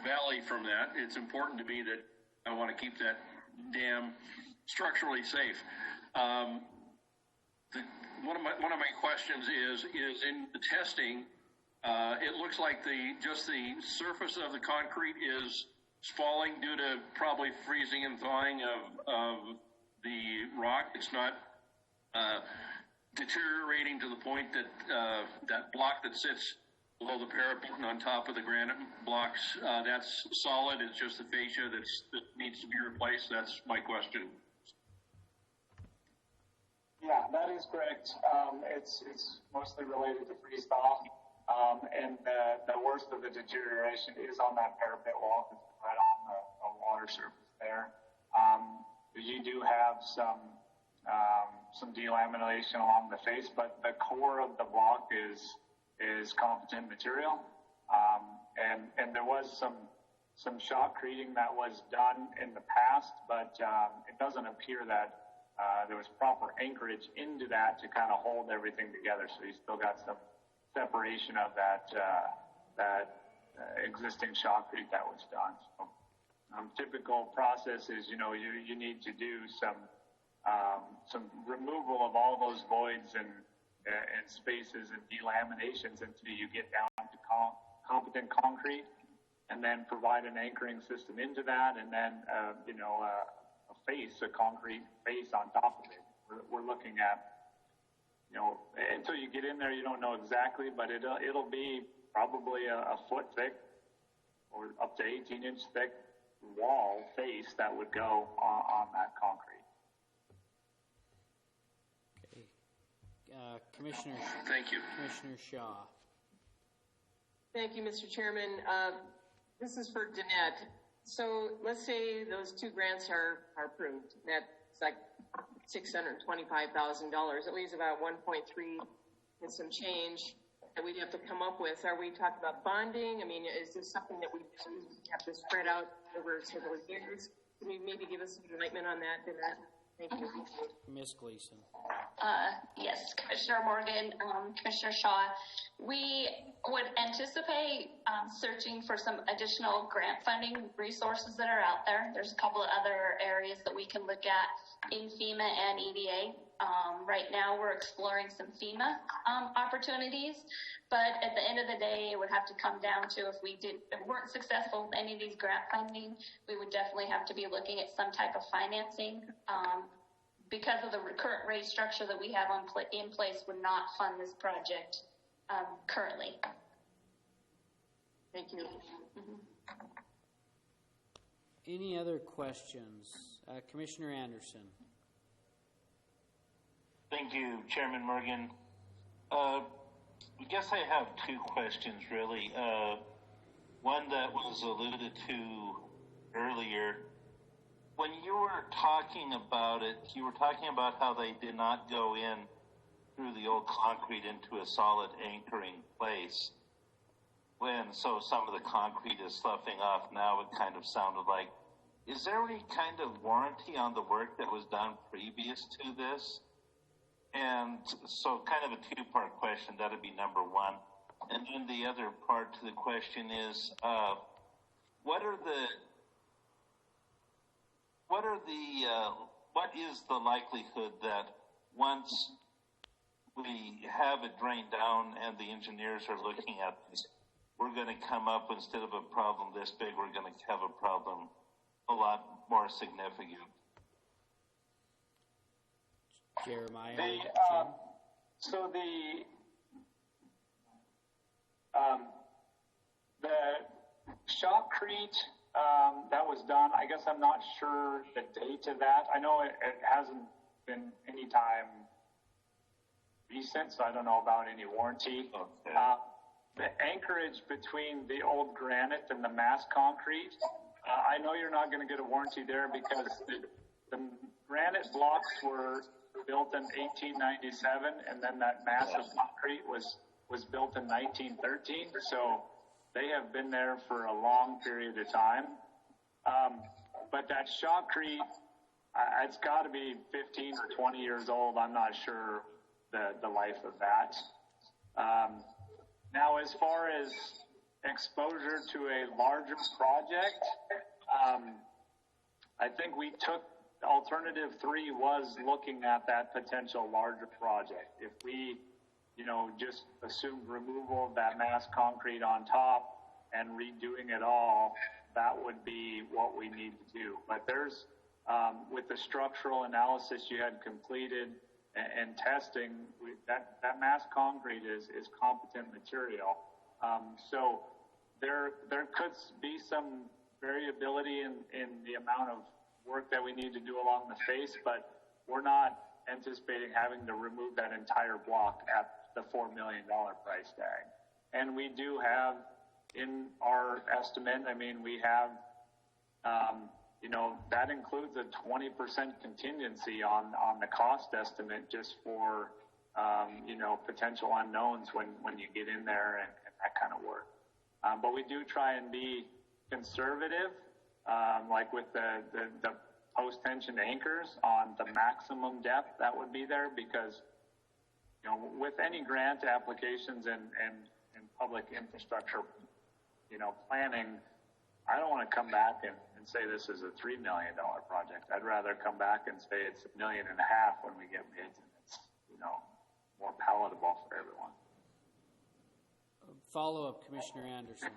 valley from that, it's important to me that I want to keep that dam structurally safe. One of my questions is in the testing, it looks like just the surface of the concrete is falling due to probably freezing and thawing of the rock. It's not deteriorating to the point that that block that sits below the parapet and on top of the granite blocks, that's solid. It's just the fascia that needs to be replaced. That's my question. Yeah, that is correct. It's mostly related to freeze-thaw, and the worst of the deterioration is on that parapet wall. It's right on the water surface there. You do have some delamination along the face, but the core of the block is competent material. And there was some shotcreting that was done in the past, but it doesn't appear that there was proper anchorage into that to kind of hold everything together. So you still got some separation of that existing shotcrete that was done. So, typical process is, you need to do some removal of all those voids and spaces and delaminations until you get down to competent concrete, and then provide an anchoring system into that, and then a concrete face on top of it. We're looking at, until you get in there, you don't know exactly, but it'll be probably a foot thick or up to 18-inch thick wall face that would go on that concrete. Okay. Commissioner. Thank you. Commissioner Shaw. Thank you, Mr. Chairman. This is for Danette. So let's say those two grants are approved. That's like $625,000. It leaves about 1.3 and some change that we'd have to come up with. Are we talking about bonding? I mean, is this something that we have to spread out over several years? Can you maybe give us some enlightenment on that, Danette? Thank you. Ms. Gleason. Yes, Commissioner Morgan, Commissioner Shaw. We would anticipate searching for some additional grant funding resources that are out there. There's a couple of other areas that we can look at in FEMA and EDA. Right now we're exploring some FEMA opportunities, but at the end of the day, it would have to come down to if we weren't successful with any of these grant funding, we would definitely have to be looking at some type of financing. Because of the current rate structure that we have in place, would not fund this project currently. Thank you. Mm-hmm. Any other questions? Commissioner Anderson. Thank you, Chairman Morgan. I guess I have two questions, really. One that was alluded to earlier. When you were talking about it, you were talking about how they did not go in through the old concrete into a solid anchoring place. So some of the concrete is sloughing off. Now it kind of sounded like, is there any kind of warranty on the work that was done previous to this? And so kind of a two-part question. That would be number one. And then the other part to the question is, what is the likelihood that once we have it drained down and the engineers are looking at this, we're going to come up, instead of a problem this big, we're going to have a problem a lot more significant? Jeremiah. The shotcrete that was done, I guess I'm not sure the date of that. I know it hasn't been any time recent, so I don't know about any warranty. Okay. The anchorage between the old granite and the mass concrete, I know you're not going to get a warranty there because the granite blocks were built in 1897, and then that massive concrete was built in 1913. So they have been there for a long period of time. But that shotcrete, it's got to be 15 or 20 years old. I'm not sure the life of that. Now, as far as exposure to a larger project, I think we took alternative 3 was looking at that potential larger project. If we, just assumed removal of that mass concrete on top and redoing it all, that would be what we need to do. But there's, with the structural analysis you had completed, and testing, that mass concrete is competent material. So there could be some variability in the amount of work that we need to do along the face, but we're not anticipating having to remove that entire block at the $4 million price tag. And we do have in our estimate, I mean, we have, that includes a 20% contingency on the cost estimate just for, potential unknowns when you get in there and that kind of work. But we do try and be conservative, like with the post-tension anchors on the maximum depth that would be there, because, with any grant applications and public infrastructure, planning, I don't want to come back and say this is a $3 million project. I'd rather come back and say it's $1.5 million when we get bids, and it's, more palatable for everyone. Follow-up, Commissioner Anderson.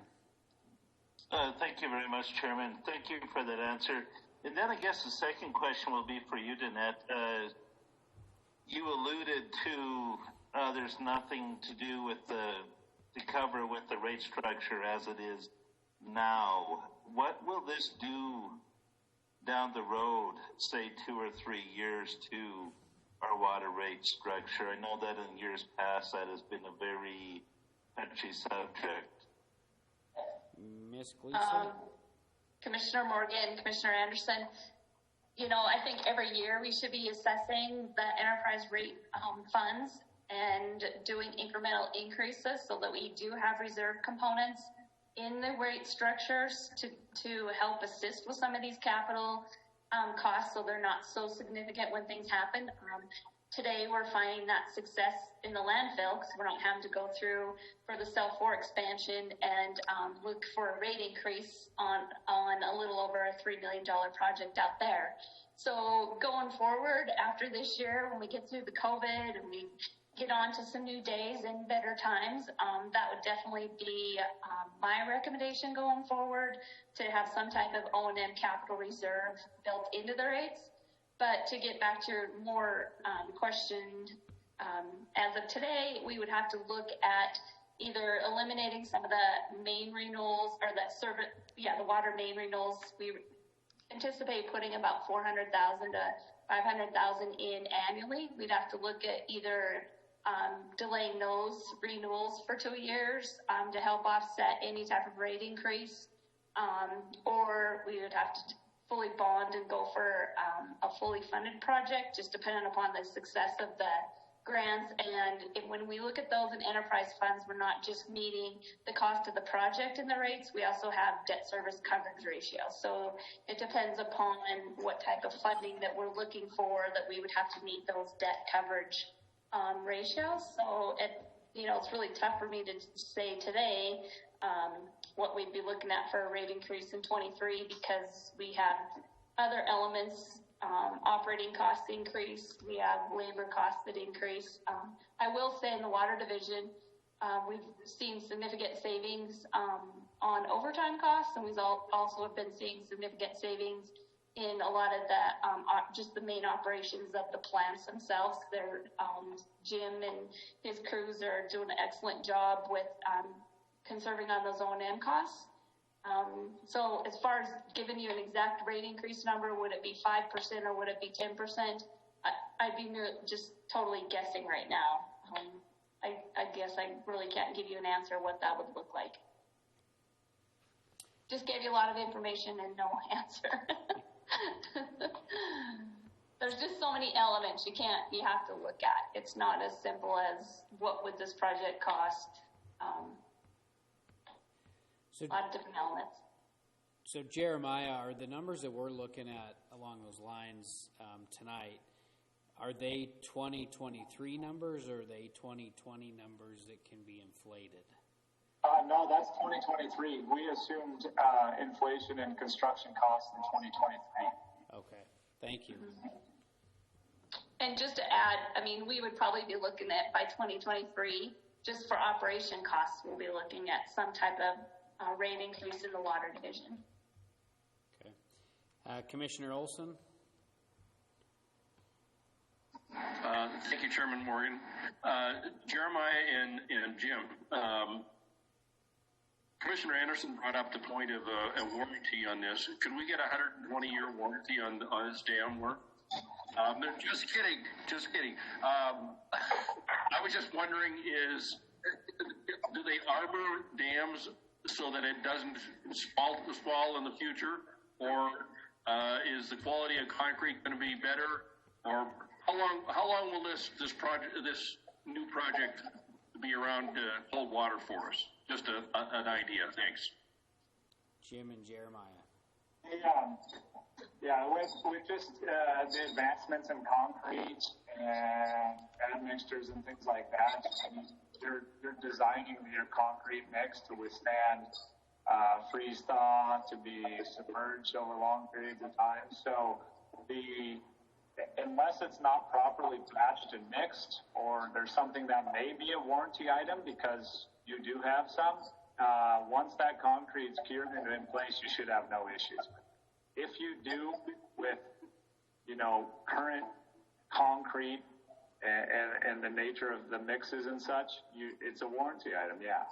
Thank you very much, Chairman. Thank you for that answer. And then I guess the second question will be for you, Danette. You alluded to there's nothing to do with to cover with the rate structure as it is now. What will this do down the road, say 2 or 3 years, to our water rate structure? I know that in years past that has been a very touchy subject. Ms. Gleason? Commissioner Morgan, Commissioner Anderson, I think every year we should be assessing the enterprise rate funds and doing incremental increases so that we do have reserve components in the rate structures to help assist with some of these capital costs so they're not so significant when things happen. Today we're finding that success in the landfill because we're not having to go through for the Cell 4 expansion and look for a rate increase on a little over a $3 million project out there. So going forward after this year, when we get through the COVID and we get on to some new days and better times, that would definitely be my recommendation going forward, to have some type of O&M capital reserve built into the rates. But to get back to your more question, as of today, we would have to look at either eliminating some of the main renewals or the water main renewals. We anticipate putting about $400,000 to $500,000 in annually. We'd have to look at either delaying those renewals for 2 years to help offset any type of rate increase, or we would have to fully bond and go for a fully funded project, just depending upon the success of the grants. And when we look at those in enterprise funds, we're not just meeting the cost of the project in the rates, we also have debt service coverage ratio. So it depends upon what type of funding that we're looking for, that we would have to meet those debt coverage ratios. So it's really tough for me to say today what we'd be looking at for a rate increase in 23, because we have other elements, operating costs increase, we have labor costs that increase. I will say in the water division, we've seen significant savings on overtime costs, and we've also have been seeing significant savings in a lot of the just the main operations of the plants themselves. Jim and his crews are doing an excellent job with conserving on those O&M costs. So as far as giving you an exact rate increase number, would it be 5% or would it be 10%? I'd be just totally guessing right now. I guess I really can't give you an answer what that would look like. Just gave you a lot of information and no answer. There's just so many elements you have to look at. It's not as simple as what would this project cost. A lot of different elements. So Jeremiah, are the numbers that we're looking at along those lines tonight, are they 2023 numbers or are they 2020 numbers that can be inflated? No, that's 2023. We assumed inflation and construction costs in 2023. Okay, thank you. And just to add, we would probably be looking at, by 2023, just for operation costs, we'll be looking at some type of rate increase in the water division. Okay. Commissioner Olson? Thank you, Chairman Morgan. Jeremiah and Jim, Commissioner Anderson brought up the point of a warranty on this. Could we get a 120-year warranty on this dam work? Just kidding. I was just wondering, do they arbor dams so that it doesn't fall in the future, or is the quality of concrete going to be better, or how long will this new project be around to hold water for us? Just an idea. Thanks. Jim and Jeremiah. Yeah, with just the advancements in concrete and admixtures and things like that, they're designing your concrete mix to withstand freeze thaw, to be submerged over long periods of time. So unless it's not properly patched and mixed, or there's something that may be a warranty item because you do have some, once that concrete's cured and in place, you should have no issues. If you do with, current concrete and the nature of the mixes and such, it's a warranty item, yeah.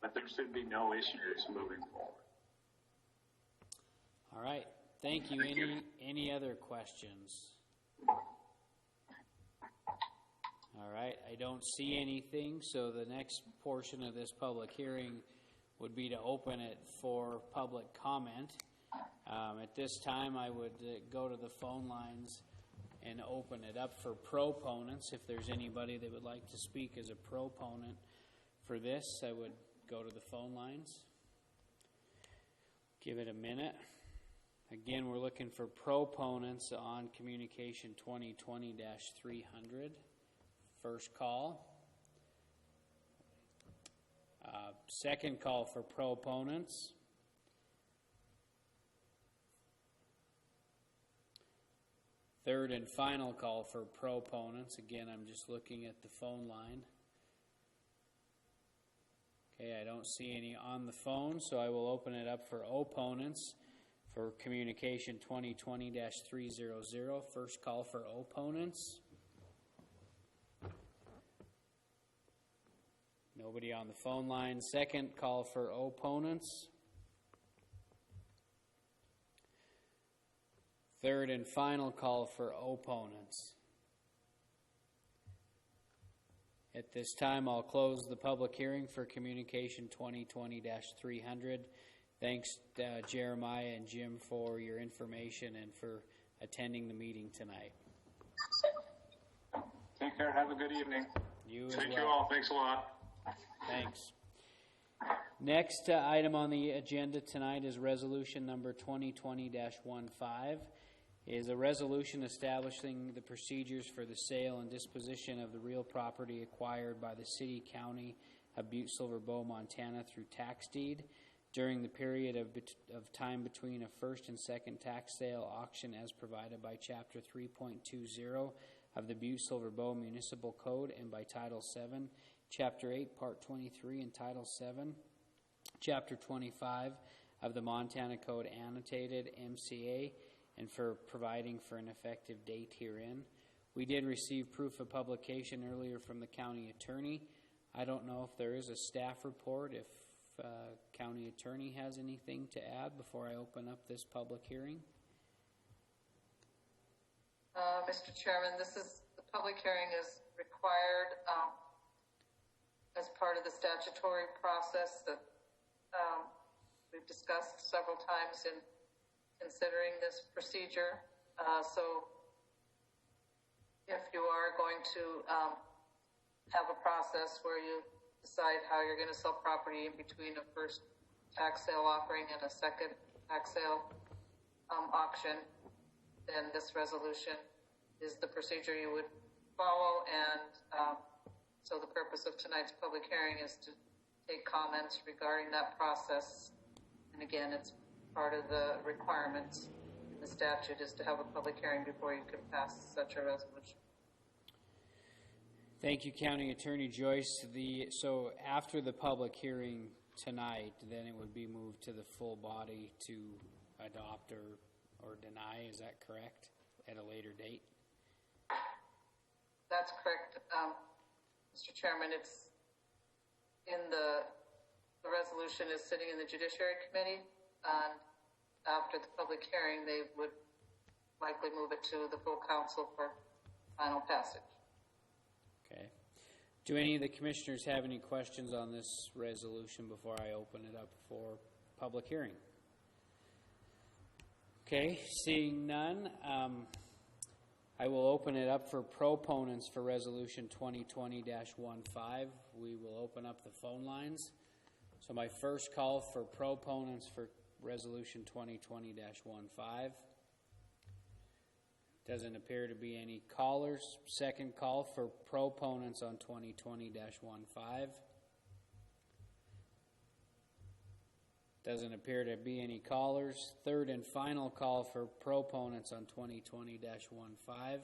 But there should be no issues moving forward. All right. Thank you. Any other questions? All right. I don't see anything, so the next portion of this public hearing would be to open it for public comment. At this time, I would go to the phone lines and open it up for proponents. If there's anybody that would like to speak as a proponent for this, I would go to the phone lines. Give it a minute. Again, we're looking for proponents on Communication 2020-300. First call. Second call for proponents. Third and final call for proponents. Again, I'm just looking at the phone line. Okay, I don't see any on the phone, so I will open it up for opponents for Communication 2020-300. First call for opponents. Nobody on the phone line. Second call for opponents. Third and final call for opponents. At this time, I'll close the public hearing for Communication 2020-300. Thanks, Jeremiah and Jim, for your information and for attending the meeting tonight. Take care. Have a good evening. You as Thank well. you all. Thanks a lot. Thanks. Next item on the agenda tonight is resolution number 2020-15. Is a resolution establishing the procedures for the sale and disposition of the real property acquired by the city, county of Butte Silver Bow, Montana through tax deed during the period of time between a first and second tax sale auction as provided by Chapter 3.20 of the Butte Silver Bow Municipal Code and by Title 7, Chapter 8, Part 23 and Title 7, Chapter 25 of the Montana Code Annotated MCA, and for providing for an effective date herein. We did receive proof of publication earlier from the county attorney. I don't know if there is a staff report, if county attorney has anything to add before I open up this public hearing. Mr. Chairman, the public hearing is required as part of the statutory process that we've discussed several times in considering this procedure. So if you are going to have a process where you decide how you're going to sell property in between a first tax sale offering and a second tax sale auction, then this resolution is the procedure you would follow. And so the purpose of tonight's public hearing is to take comments regarding that process. And again, it's part of the requirements in the statute is to have a public hearing before you can pass such a resolution. Thank you, County Attorney Joyce. So after the public hearing tonight, then it would be moved to the full body to adopt or deny. Is that correct? At a later date? That's correct, Mr. Chairman. It's in the resolution is sitting in the Judiciary Committee, and after the public hearing, they would likely move it to the full council for final passage. Okay. Do any of the commissioners have any questions on this resolution before I open it up for public hearing? Okay, seeing none, I will open it up for proponents for Resolution 2020-15. We will open up the phone lines. So my first call for proponents for Resolution 2020-15. Doesn't appear to be any callers. Second call for proponents on 2020-15. Doesn't appear to be any callers. Third and final call for proponents on 2020-15.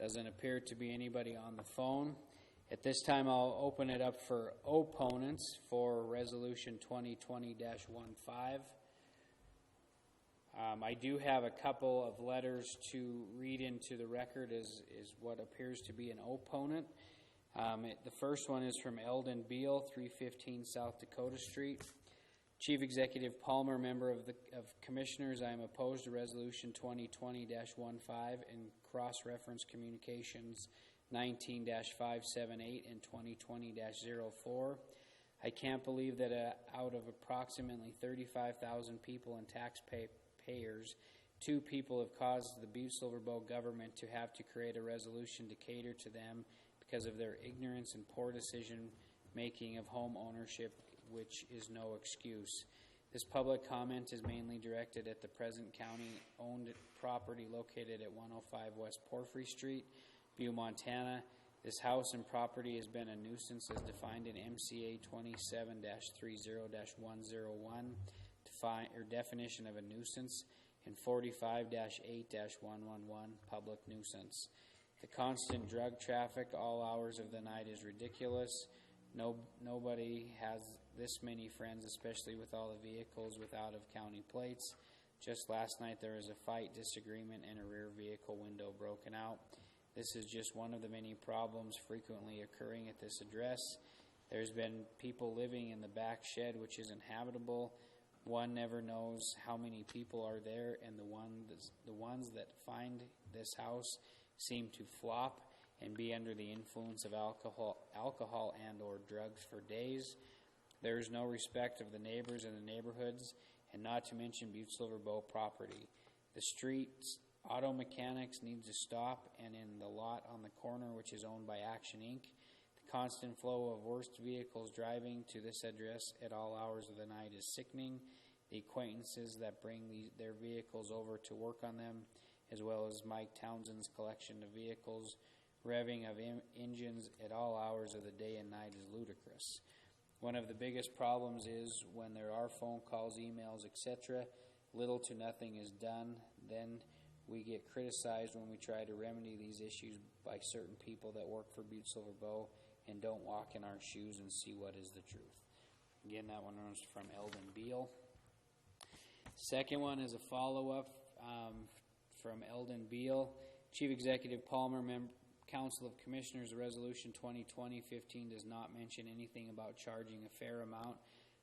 Doesn't appear to be anybody on the phone. At this time, I'll open it up for opponents for Resolution 2020-15. I do have a couple of letters to read into the record as what appears to be an opponent. The first one is from Eldon Beal, 315 South Dakota Street. Chief Executive Palmer, member of Commissioners, I am opposed to Resolution 2020-15 and cross-reference communications 19-578 and 2020-04. I can't believe that out of approximately 35,000 people and taxpayers, 2 people have caused the Butte-Silver Bow government to have to create a resolution to cater to them because of their ignorance and poor decision making of home ownership, which is no excuse. This public comment is mainly directed at the present county-owned property located at 105 West Porphyry Street, Butte, Montana. This house and property has been a nuisance as defined in MCA 27-30-101, definition of a nuisance, and 45-8-111, public nuisance. The constant drug traffic all hours of the night is ridiculous. Nobody has this many friends, especially with all the vehicles with out-of-county plates. Just last night there was a fight, disagreement, and a rear vehicle window broken out. This is just one of the many problems frequently occurring at this address. There's been people living in the back shed, which isn't habitable. One never knows how many people are there, and the ones that find this house seem to flop and be under the influence of alcohol and or drugs for days. There is no respect of the neighbors in the neighborhoods, and not to mention Butte-Silver Bow property. The street's auto mechanics need to stop, and in the lot on the corner, which is owned by Action Inc., the constant flow of worst vehicles driving to this address at all hours of the night is sickening. The acquaintances that bring their vehicles over to work on them, as well as Mike Townsend's collection of vehicles, revving of engines at all hours of the day and night is ludicrous. One of the biggest problems is when there are phone calls, emails, etc., little to nothing is done. Then we get criticized when we try to remedy these issues by certain people that work for Butte-Silver Bow and don't walk in our shoes and see what is the truth. Again, that one was from Eldon Beal. Second one is a follow-up from Eldon Beal. Chief Executive Palmer, Council of Commissioners, Resolution 2020-15 does not mention anything about charging a fair amount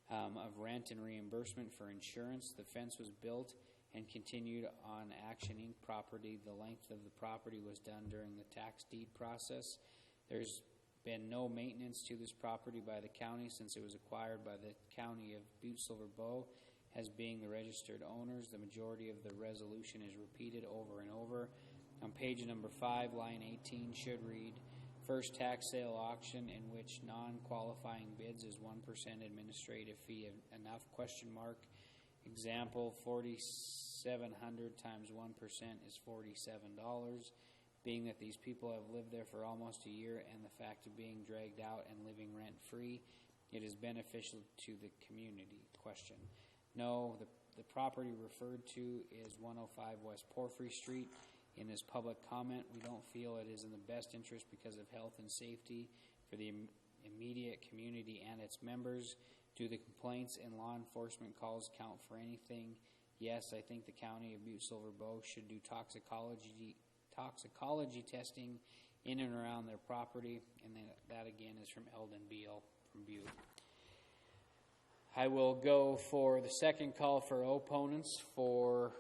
of rent and reimbursement for insurance. The fence was built and continued on Action Inc. property. The length of the property was done during the tax deed process. There's been no maintenance to this property by the county since it was acquired by the county of Butte-Silver Bow as being the registered owners. The majority of the resolution is repeated over and over. On page number 5, line 18 should read, first tax sale auction in which non-qualifying bids is 1% administrative fee enough, question mark. Example, 4,700 times 1% is $47. Being that these people have lived there for almost a year and the fact of being dragged out and living rent-free, it is beneficial to the community, question. No, the property referred to is 105 West Porphyry Street. In this public comment, we don't feel it is in the best interest because of health and safety for the immediate community and its members. Do the complaints and law enforcement calls count for anything? yes, I think the county of Butte Silver Bow should do toxicology testing in and around their property, and then that again is from Eldon Beal from Butte. I will go for the second call for opponents for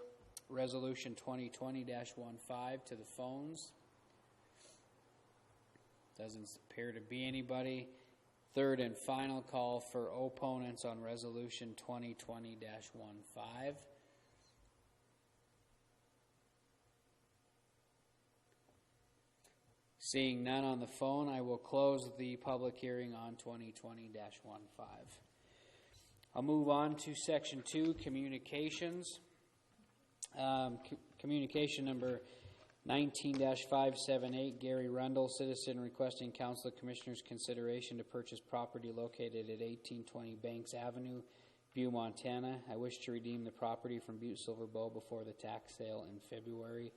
Resolution 2020-15 to the phones. Doesn't appear to be anybody. Third and final call for opponents on Resolution 2020-15. Seeing none on the phone, I will close the public hearing on 2020-15. I'll move on to Section 2, Communications. Communication number 19-578, Gary Rundle, citizen requesting Council of Commissioners consideration to purchase property located at 1820 Banks Avenue, Butte, Montana. I wish to redeem the property from Butte Silver Bow before the tax sale in February.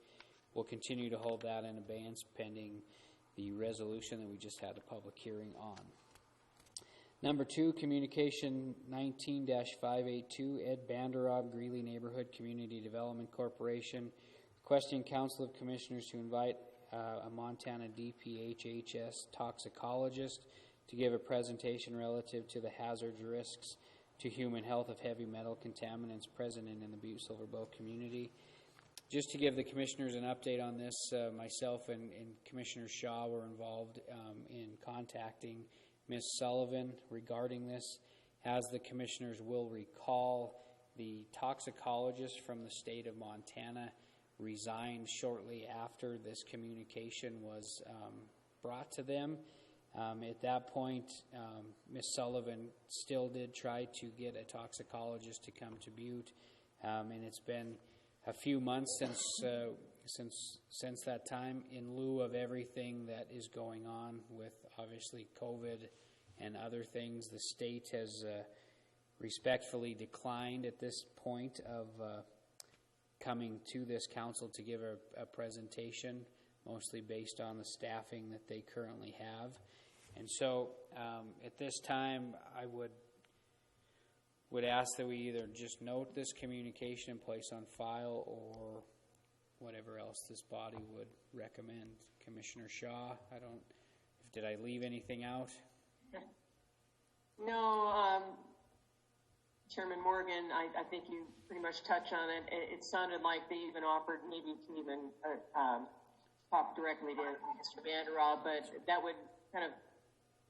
We'll continue to hold that in abeyance pending the resolution that we just had a public hearing on. Number 2, Communication 19-582, Ed Banderob, Greeley Neighborhood Community Development Corporation, requesting Council of Commissioners to invite a Montana DPHHS toxicologist to give a presentation relative to the hazards risks to human health of heavy metal contaminants present in the Butte Silver Bow community. Just to give the commissioners an update on this, myself and Commissioner Shaw were involved in contacting Ms. Sullivan regarding this. As the commissioners will recall, the toxicologist from the state of Montana resigned shortly after this communication was brought to them. At that point, Ms. Sullivan still did try to get a toxicologist to come to Butte, and it's been a few months since that time. In lieu of everything that is going on with obviously COVID and other things, the state has respectfully declined at this point of coming to this council to give a presentation, mostly based on the staffing that they currently have. And so at this time, I would ask that we either just note this communication and place on file, or whatever else this body would recommend. Commissioner Shaw, did I leave anything out? No, Chairman Morgan, I think you pretty much touched on it. It sounded like they even offered maybe to even talk directly to Mr. Vanderall, but that would kind of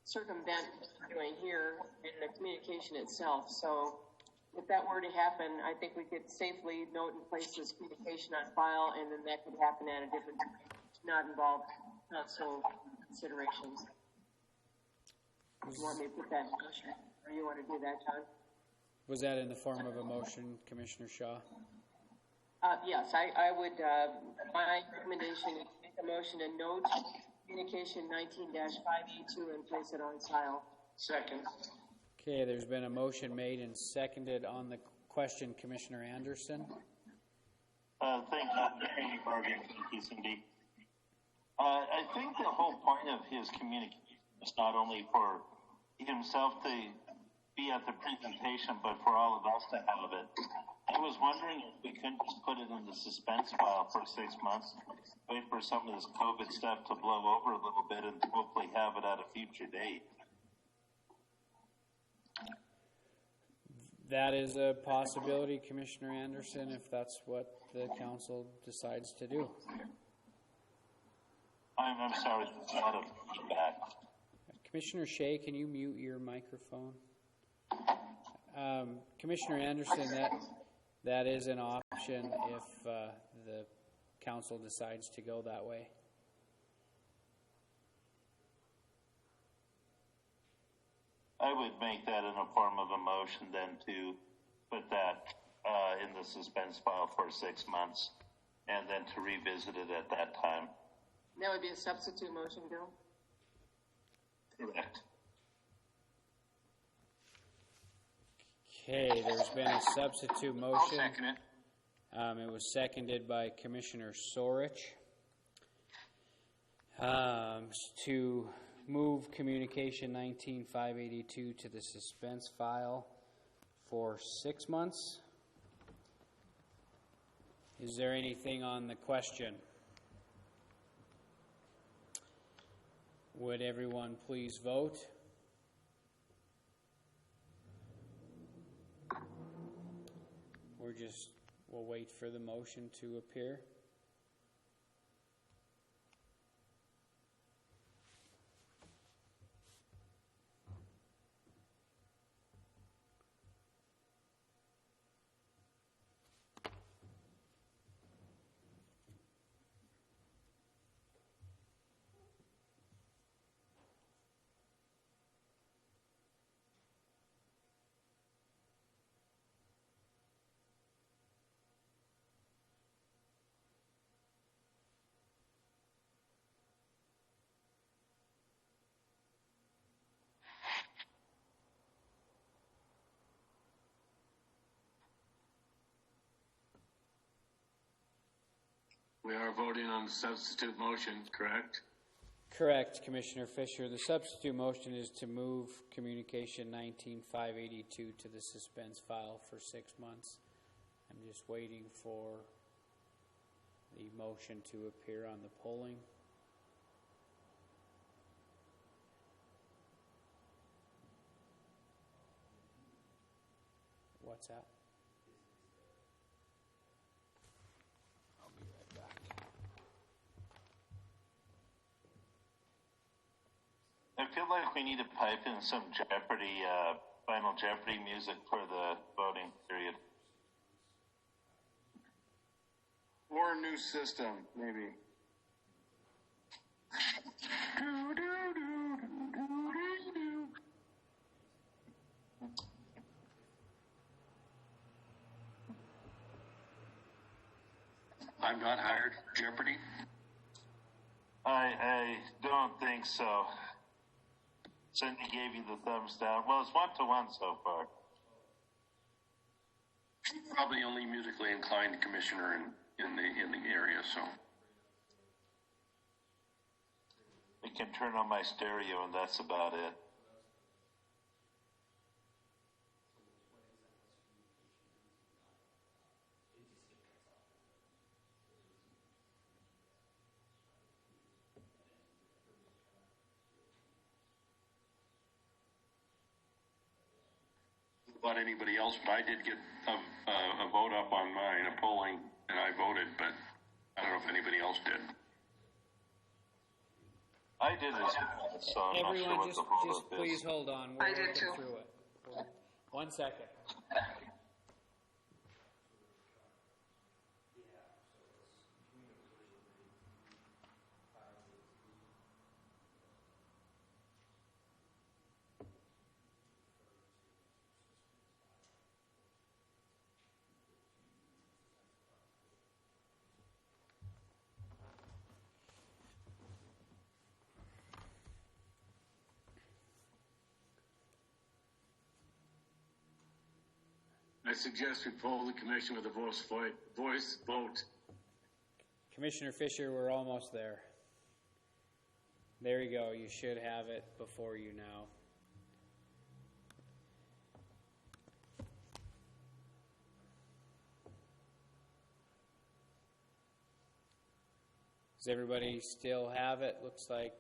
circumvent what we're doing here in the communication itself. So if that were to happen, I think we could safely note and place this communication on file, and then that could happen at a different time, not involve council considerations. You want me to put that in motion, or you want to do that, John? Was that in the form of a motion, Commissioner Shaw? Yes, I would, my recommendation is make a motion and note communication 19-582 and place it on file. Second. Okay, there's been a motion made and seconded on the question. Commissioner Anderson? Thank you, Morgan. Thank you, Cindy. I think the whole point of his communication is not only for himself to be at the presentation, but for all of us to have it. I was wondering if we couldn't just put it in the suspense file for 6 months, wait for some of this COVID stuff to blow over a little bit, and hopefully have it at a future date. That is a possibility, Commissioner Anderson, if that's what the council decides to do. I'm sorry, there's a lot of feedback. Commissioner Shea, can you mute your microphone? Commissioner Anderson, that is an option if the council decides to go that way. I would make that in a form of a motion then to put that in the suspense file for 6 months, and then to revisit it at that time. That would be a substitute motion, Bill? Correct. Okay, there's been a substitute motion. I'll second it. It was seconded by Commissioner Sorich to move communication 19-582 to the suspense file for 6 months. Is there anything on the question? Would everyone please vote? We'll wait for the motion to appear. We are voting on the substitute motion, correct? Correct, Commissioner Fisher. The substitute motion is to move Communication 19582 to the suspense file for 6 months. I'm just waiting for the motion to appear on the polling. What's that? I'll be right back. I feel like we need to pipe in some Jeopardy, Final Jeopardy music for the voting period. Or a new system, maybe. I'm not hired for Jeopardy. I don't think so. Cindy gave you the thumbs down. Well, it's 1-1 so far. Probably the only musically inclined commissioner in the area, so. I can turn on my stereo and that's about it. About anybody else, but I did get a vote up on mine, a polling, and I voted, but I don't know if anybody else did. I did as well, so I'm not sure Everyone, what the vote just is. please hold on. We're I did working too. through it. 1 second. I suggest we poll the commission with a voice vote. Commissioner Fisher, we're almost there. There you go. You should have it before you now. Does everybody still have it? Looks like.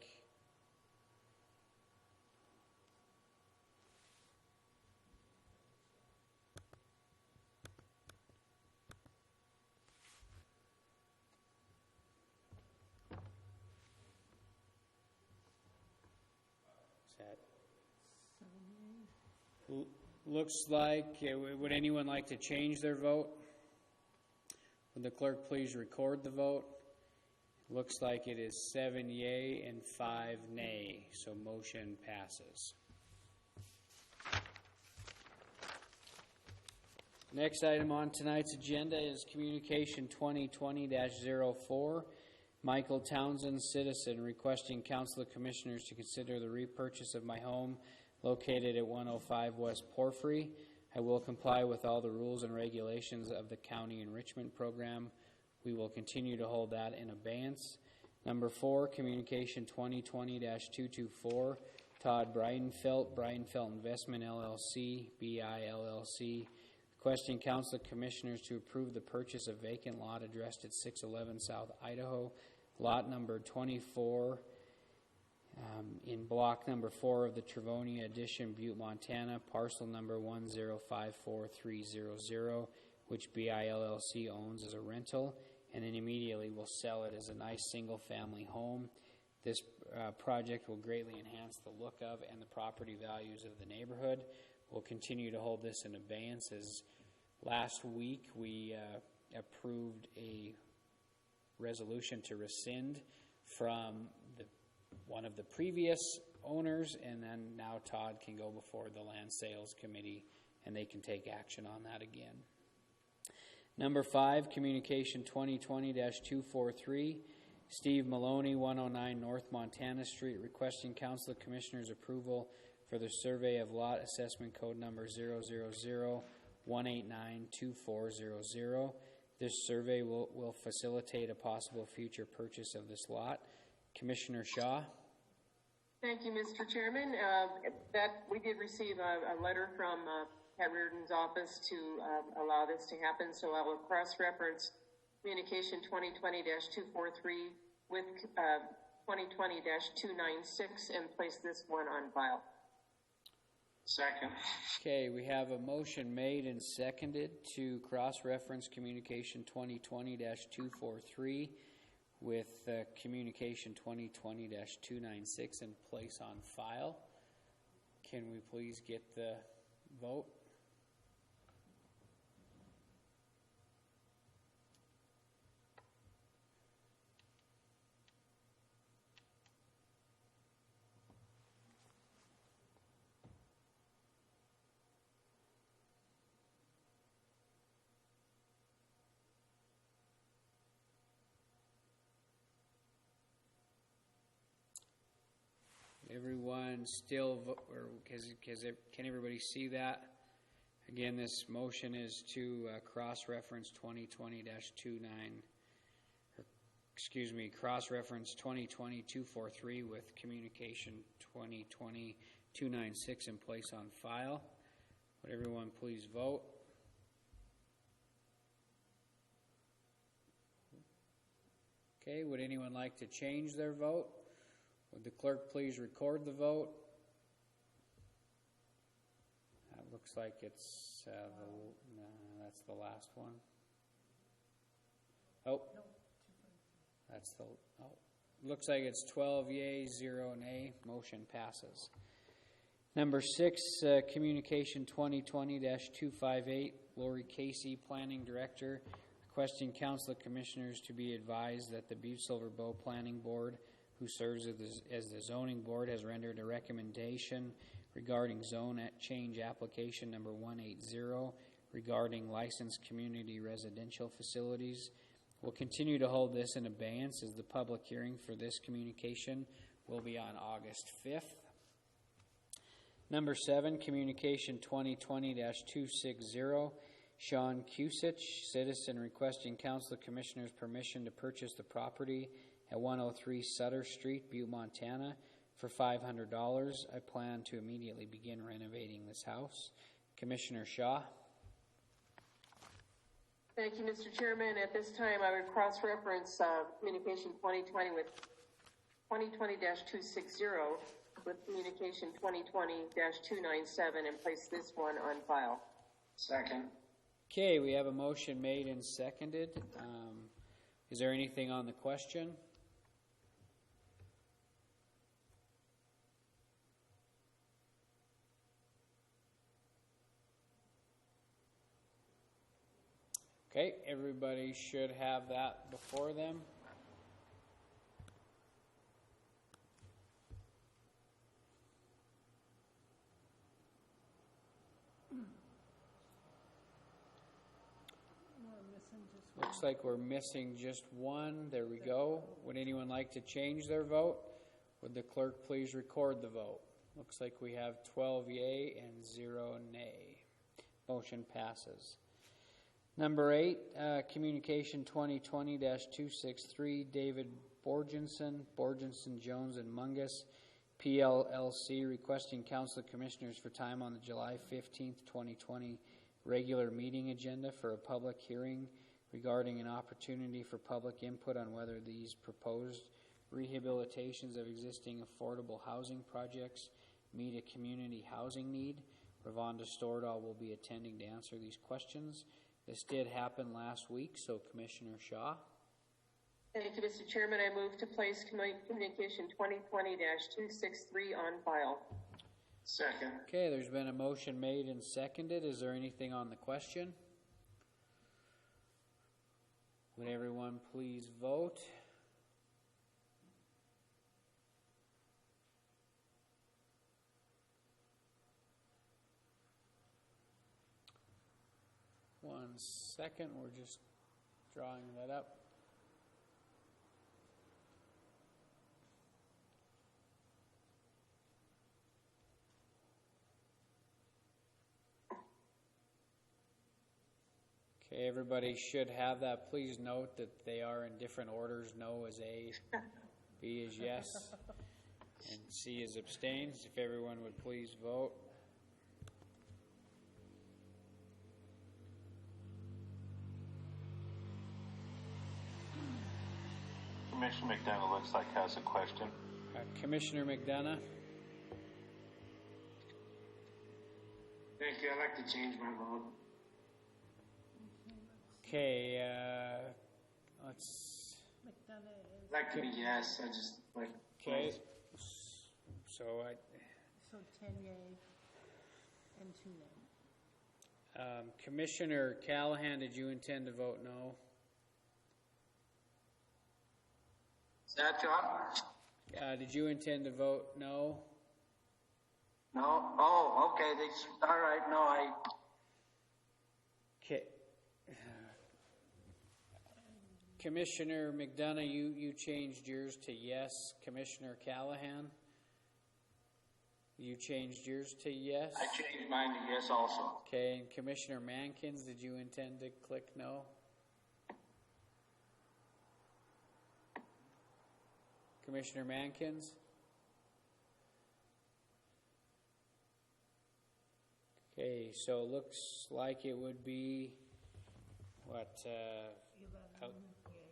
Looks like, would anyone like to change their vote? Would the clerk please record the vote? Looks like it is 7 yea and 5 nay, so motion passes. Next item on tonight's agenda is Communication 2020-04. Michael Townsend, citizen, requesting Council of Commissioners to consider the repurchase of my home located at 105 West Porphyry. I will comply with all the rules and regulations of the County Enrichment Program. We will continue to hold that in abeyance. Number 4, Communication 2020-224, Todd Bridenfelt, Bridenfelt Investment LLC, BI LLC, requesting Council of Commissioners to approve the purchase of vacant lot addressed at 611 South Idaho, lot number 24, in block number 4 of the Travonia Addition, Butte, Montana, parcel number 1054300, which BILLC owns as a rental, and then immediately will sell it as a nice single-family home. This project will greatly enhance the look of and the property values of the neighborhood. We'll continue to hold this in abeyance, as last week we approved a resolution to rescind from one of the previous owners, and then now Todd can go before the Land Sales Committee and they can take action on that again. Number 5, Communication 2020-243, Steve Maloney, 109 North Montana Street, requesting Council of Commissioners approval for the survey of lot assessment code number 000-189-2400. This survey will facilitate a possible future purchase of this lot. Commissioner Shaw. Thank you, Mr. Chairman. We did receive a letter from Pat Reardon's office to allow this to happen, so I will cross-reference Communication 2020-243 with 2020-296 and place this one on file. Second. Okay, we have a motion made and seconded to cross-reference Communication 2020-243 with Communication 2020-296 and place on file. Can we please get the vote? Everyone still vote, or can everybody see that? Again, this motion is to cross-reference 2020-243 with Communication 2020-296 in place on file. Would everyone please vote? Okay, would anyone like to change their vote? Would the clerk please record the vote? That looks like it's, that's the last one. Looks like it's 12 yea, 0 nay. Motion passes. Number 6, Communication 2020-258, Lori Casey, Planning Director, requesting Council of Commissioners to be advised that the Butte Silver Bow Planning Board, who serves as the zoning board, has rendered a recommendation regarding zone change application number 180 regarding licensed community residential facilities. We'll continue to hold this in abeyance as the public hearing for this communication will be on August 5th. Number 7, Communication 2020-260, Sean Cusich, citizen, requesting Council of Commissioners permission to purchase the property at 103 Sutter Street, Butte, Montana, for $500. I plan to immediately begin renovating this house. Commissioner Shaw. Thank you, Mr. Chairman. At this time, I would cross-reference Communication 2020 with 2020-260 with Communication 2020-297 and place this one on file. Second. Okay, we have a motion made and seconded. Is there anything on the question? Okay, everybody should have that before them. Looks like we're missing just one. There we go. Would anyone like to change their vote? Would the clerk please record the vote? Looks like we have 12 yea and 0 nay. Motion passes. Number 8, Communication 2020-263, David Borgensen, Jones and Mungus, PLLC, requesting Council of Commissioners for time on the July 15th, 2020 regular meeting agenda for a public hearing regarding an opportunity for public input on whether these proposed rehabilitations of existing affordable housing projects meet a community housing need. Ravonda Stordahl will be attending to answer these questions. This did happen last week, so Commissioner Shaw. Thank you, Mr. Chairman. I move to place communication 2020-263 on file. Second. Okay, there's been a motion made and seconded. Is there anything on the question? Would everyone please vote? One second, we're just drawing that up. Okay, everybody should have that. Please note that they are in different orders. No is A, B is yes, and C is abstains. If everyone would please vote. Commissioner McDonough looks like has a question. Commissioner McDonough. Thank you. I'd like to change my vote. Okay, let's. McDonough is, I'd like to be yes. I just like. Okay. So so 10 yea and 2 nay. Commissioner Callahan, did you intend to vote no? Is that John? Did you intend to vote no? No? Oh, okay. All right. No, I. Okay. Commissioner McDonough, you changed yours to yes. Commissioner Callahan, you changed yours to yes. I changed mine to yes also. Okay, and Commissioner Mankins, did you intend to click no? Commissioner Mankins? Okay, so it looks like it would be, what,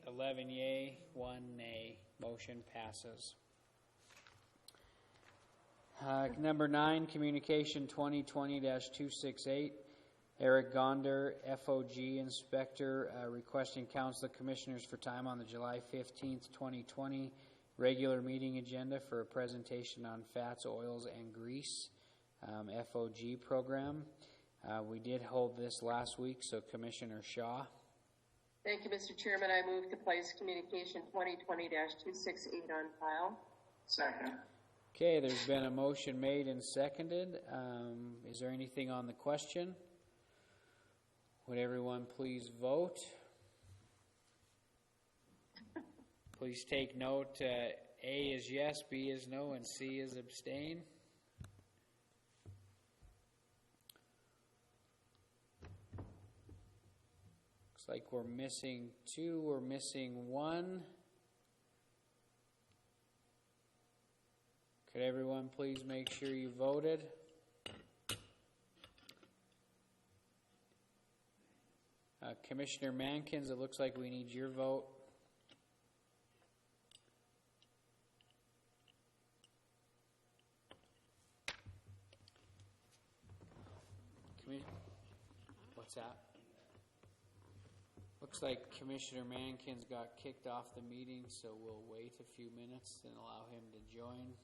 11 yea, 1 nay. Motion passes. Number 9, Communication 2020-268. Eric Gonder, FOG Inspector, requesting Council of Commissioners for time on the July 15th, 2020 regular meeting agenda for a presentation on fats, oils, and grease FOG program. We did hold this last week, so Commissioner Shaw. Thank you, Mr. Chairman. I move to place communication 2020-268 on file. Second. Okay, there's been a motion made and seconded. Is there anything on the question? Would everyone please vote? Please take note, A is yes, B is no, and C is abstain. Looks like we're missing 2, we're missing 1. Could everyone please make sure you voted? Commissioner Mankins, it looks like we need your vote. What's that? Looks like Commissioner Mankins got kicked off the meeting, so we'll wait a few minutes and allow him to join.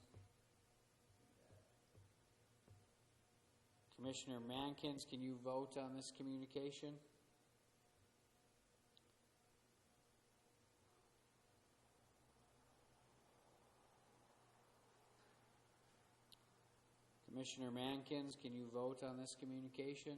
Commissioner Mankins, can you vote on this communication? Commissioner Mankins, can you vote on this communication?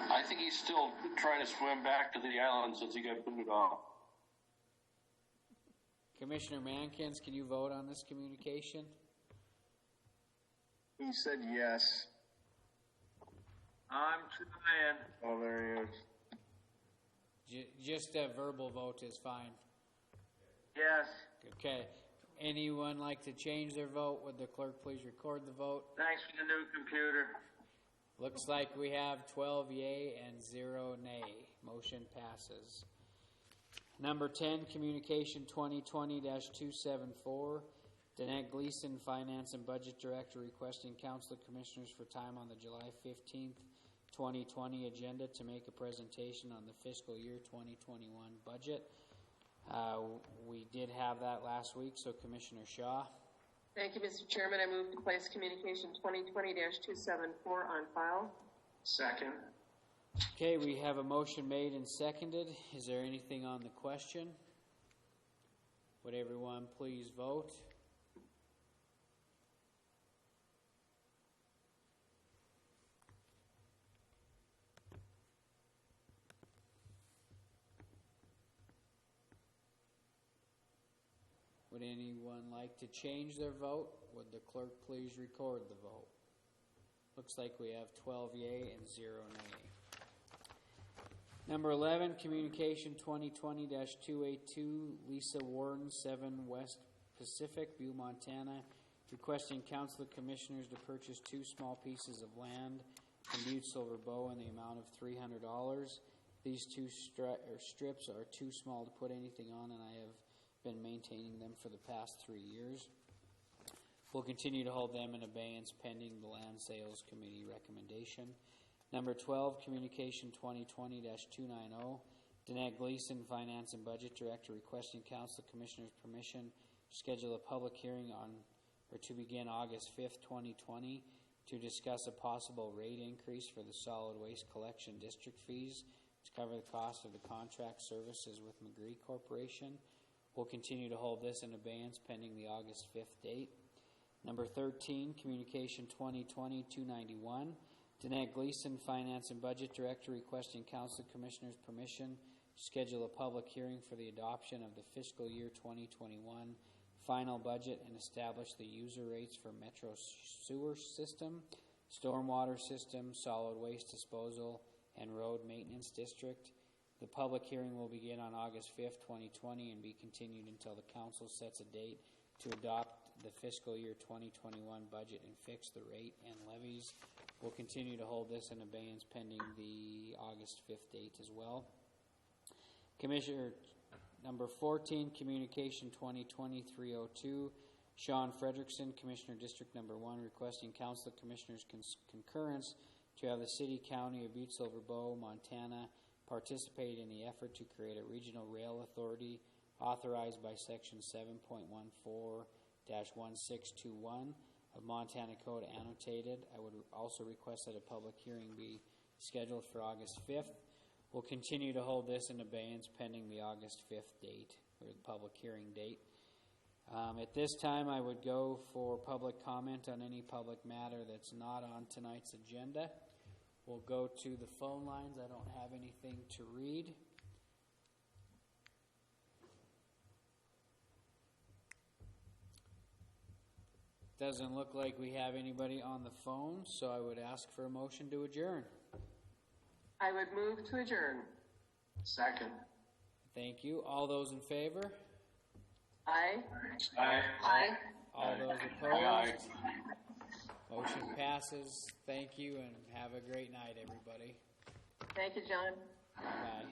I think he's still trying to swim back to the island since he got booted off. Commissioner Mankins, can you vote on this communication? He said yes. I'm trying. Oh, there he is. Just a verbal vote is fine. Yes. Okay. Anyone like to change their vote? Would the clerk please record the vote? Thanks for the new computer. Looks like we have 12 yea and 0 nay. Motion passes. Number 10, Communication 2020-274. Danette Gleason, Finance and Budget Director, requesting Council of Commissioners for time on the July 15th, 2020 agenda to make a presentation on the fiscal year 2021 budget. We did have that last week, so Commissioner Shaw. Thank you, Mr. Chairman. I move to place Communication 2020-274 on file. Second. Okay, we have a motion made and seconded. Is there anything on the question? Would everyone please vote? Would anyone like to change their vote? Would the clerk please record the vote? Looks like we have 12 yea and 0 nay. Number 11, Communication 2020-282, Lisa Warden, 7 West Pacific, Butte, Montana, requesting Council of Commissioners to purchase 2 small pieces of land from Butte Silver Bow in the amount of $300. These 2 strips are too small to put anything on, and I have been maintaining them for the past 3 years. We'll continue to hold them in abeyance pending the Land Sales Committee recommendation. Number 12, Communication 2020-290, Danette Gleason, Finance and Budget Director, requesting Council Commissioners' permission to schedule a public hearing to begin August 5th, 2020, to discuss a possible rate increase for the solid waste collection district fees to cover the cost of the contract services with McGree Corporation. We'll continue to hold this in abeyance pending the August 5th date. Number 13, Communication 2020-291, Danette Gleason, Finance and Budget Director, requesting Council Commissioners' permission to schedule a public hearing for the adoption of the fiscal year 2021 final budget and establish the user rates for Metro Sewer System, Stormwater System, Solid Waste Disposal, and Road Maintenance District. The public hearing will begin on August 5th, 2020 and be continued until the Council sets a date to adopt the fiscal year 2021 budget and fix the rate and levies. We'll continue to hold this in abeyance pending the August 5th date as well. Commissioner number 14, Communication 2020-302, Sean Frederickson, Commissioner District number 1, requesting Council of Commissioners concurrence to have the City County of Butte Silver Bow, Montana, participate in the effort to create a regional rail authority authorized by Section 7.14-1621 of Montana Code Annotated. I would also request that a public hearing be scheduled for August 5th. We'll continue to hold this in abeyance pending the August 5th date, or the public hearing date. At this time, I would go for public comment on any public matter that's not on tonight's agenda. We'll go to the phone lines. I don't have anything to read. Doesn't look like we have anybody on the phone, so I would ask for a motion to adjourn. I would move to adjourn. Second. Thank you. All those in favor? Aye. Aye. Aye. All those opposed? Motion passes. Thank you, and have a great night, everybody. Thank you, John. Bye.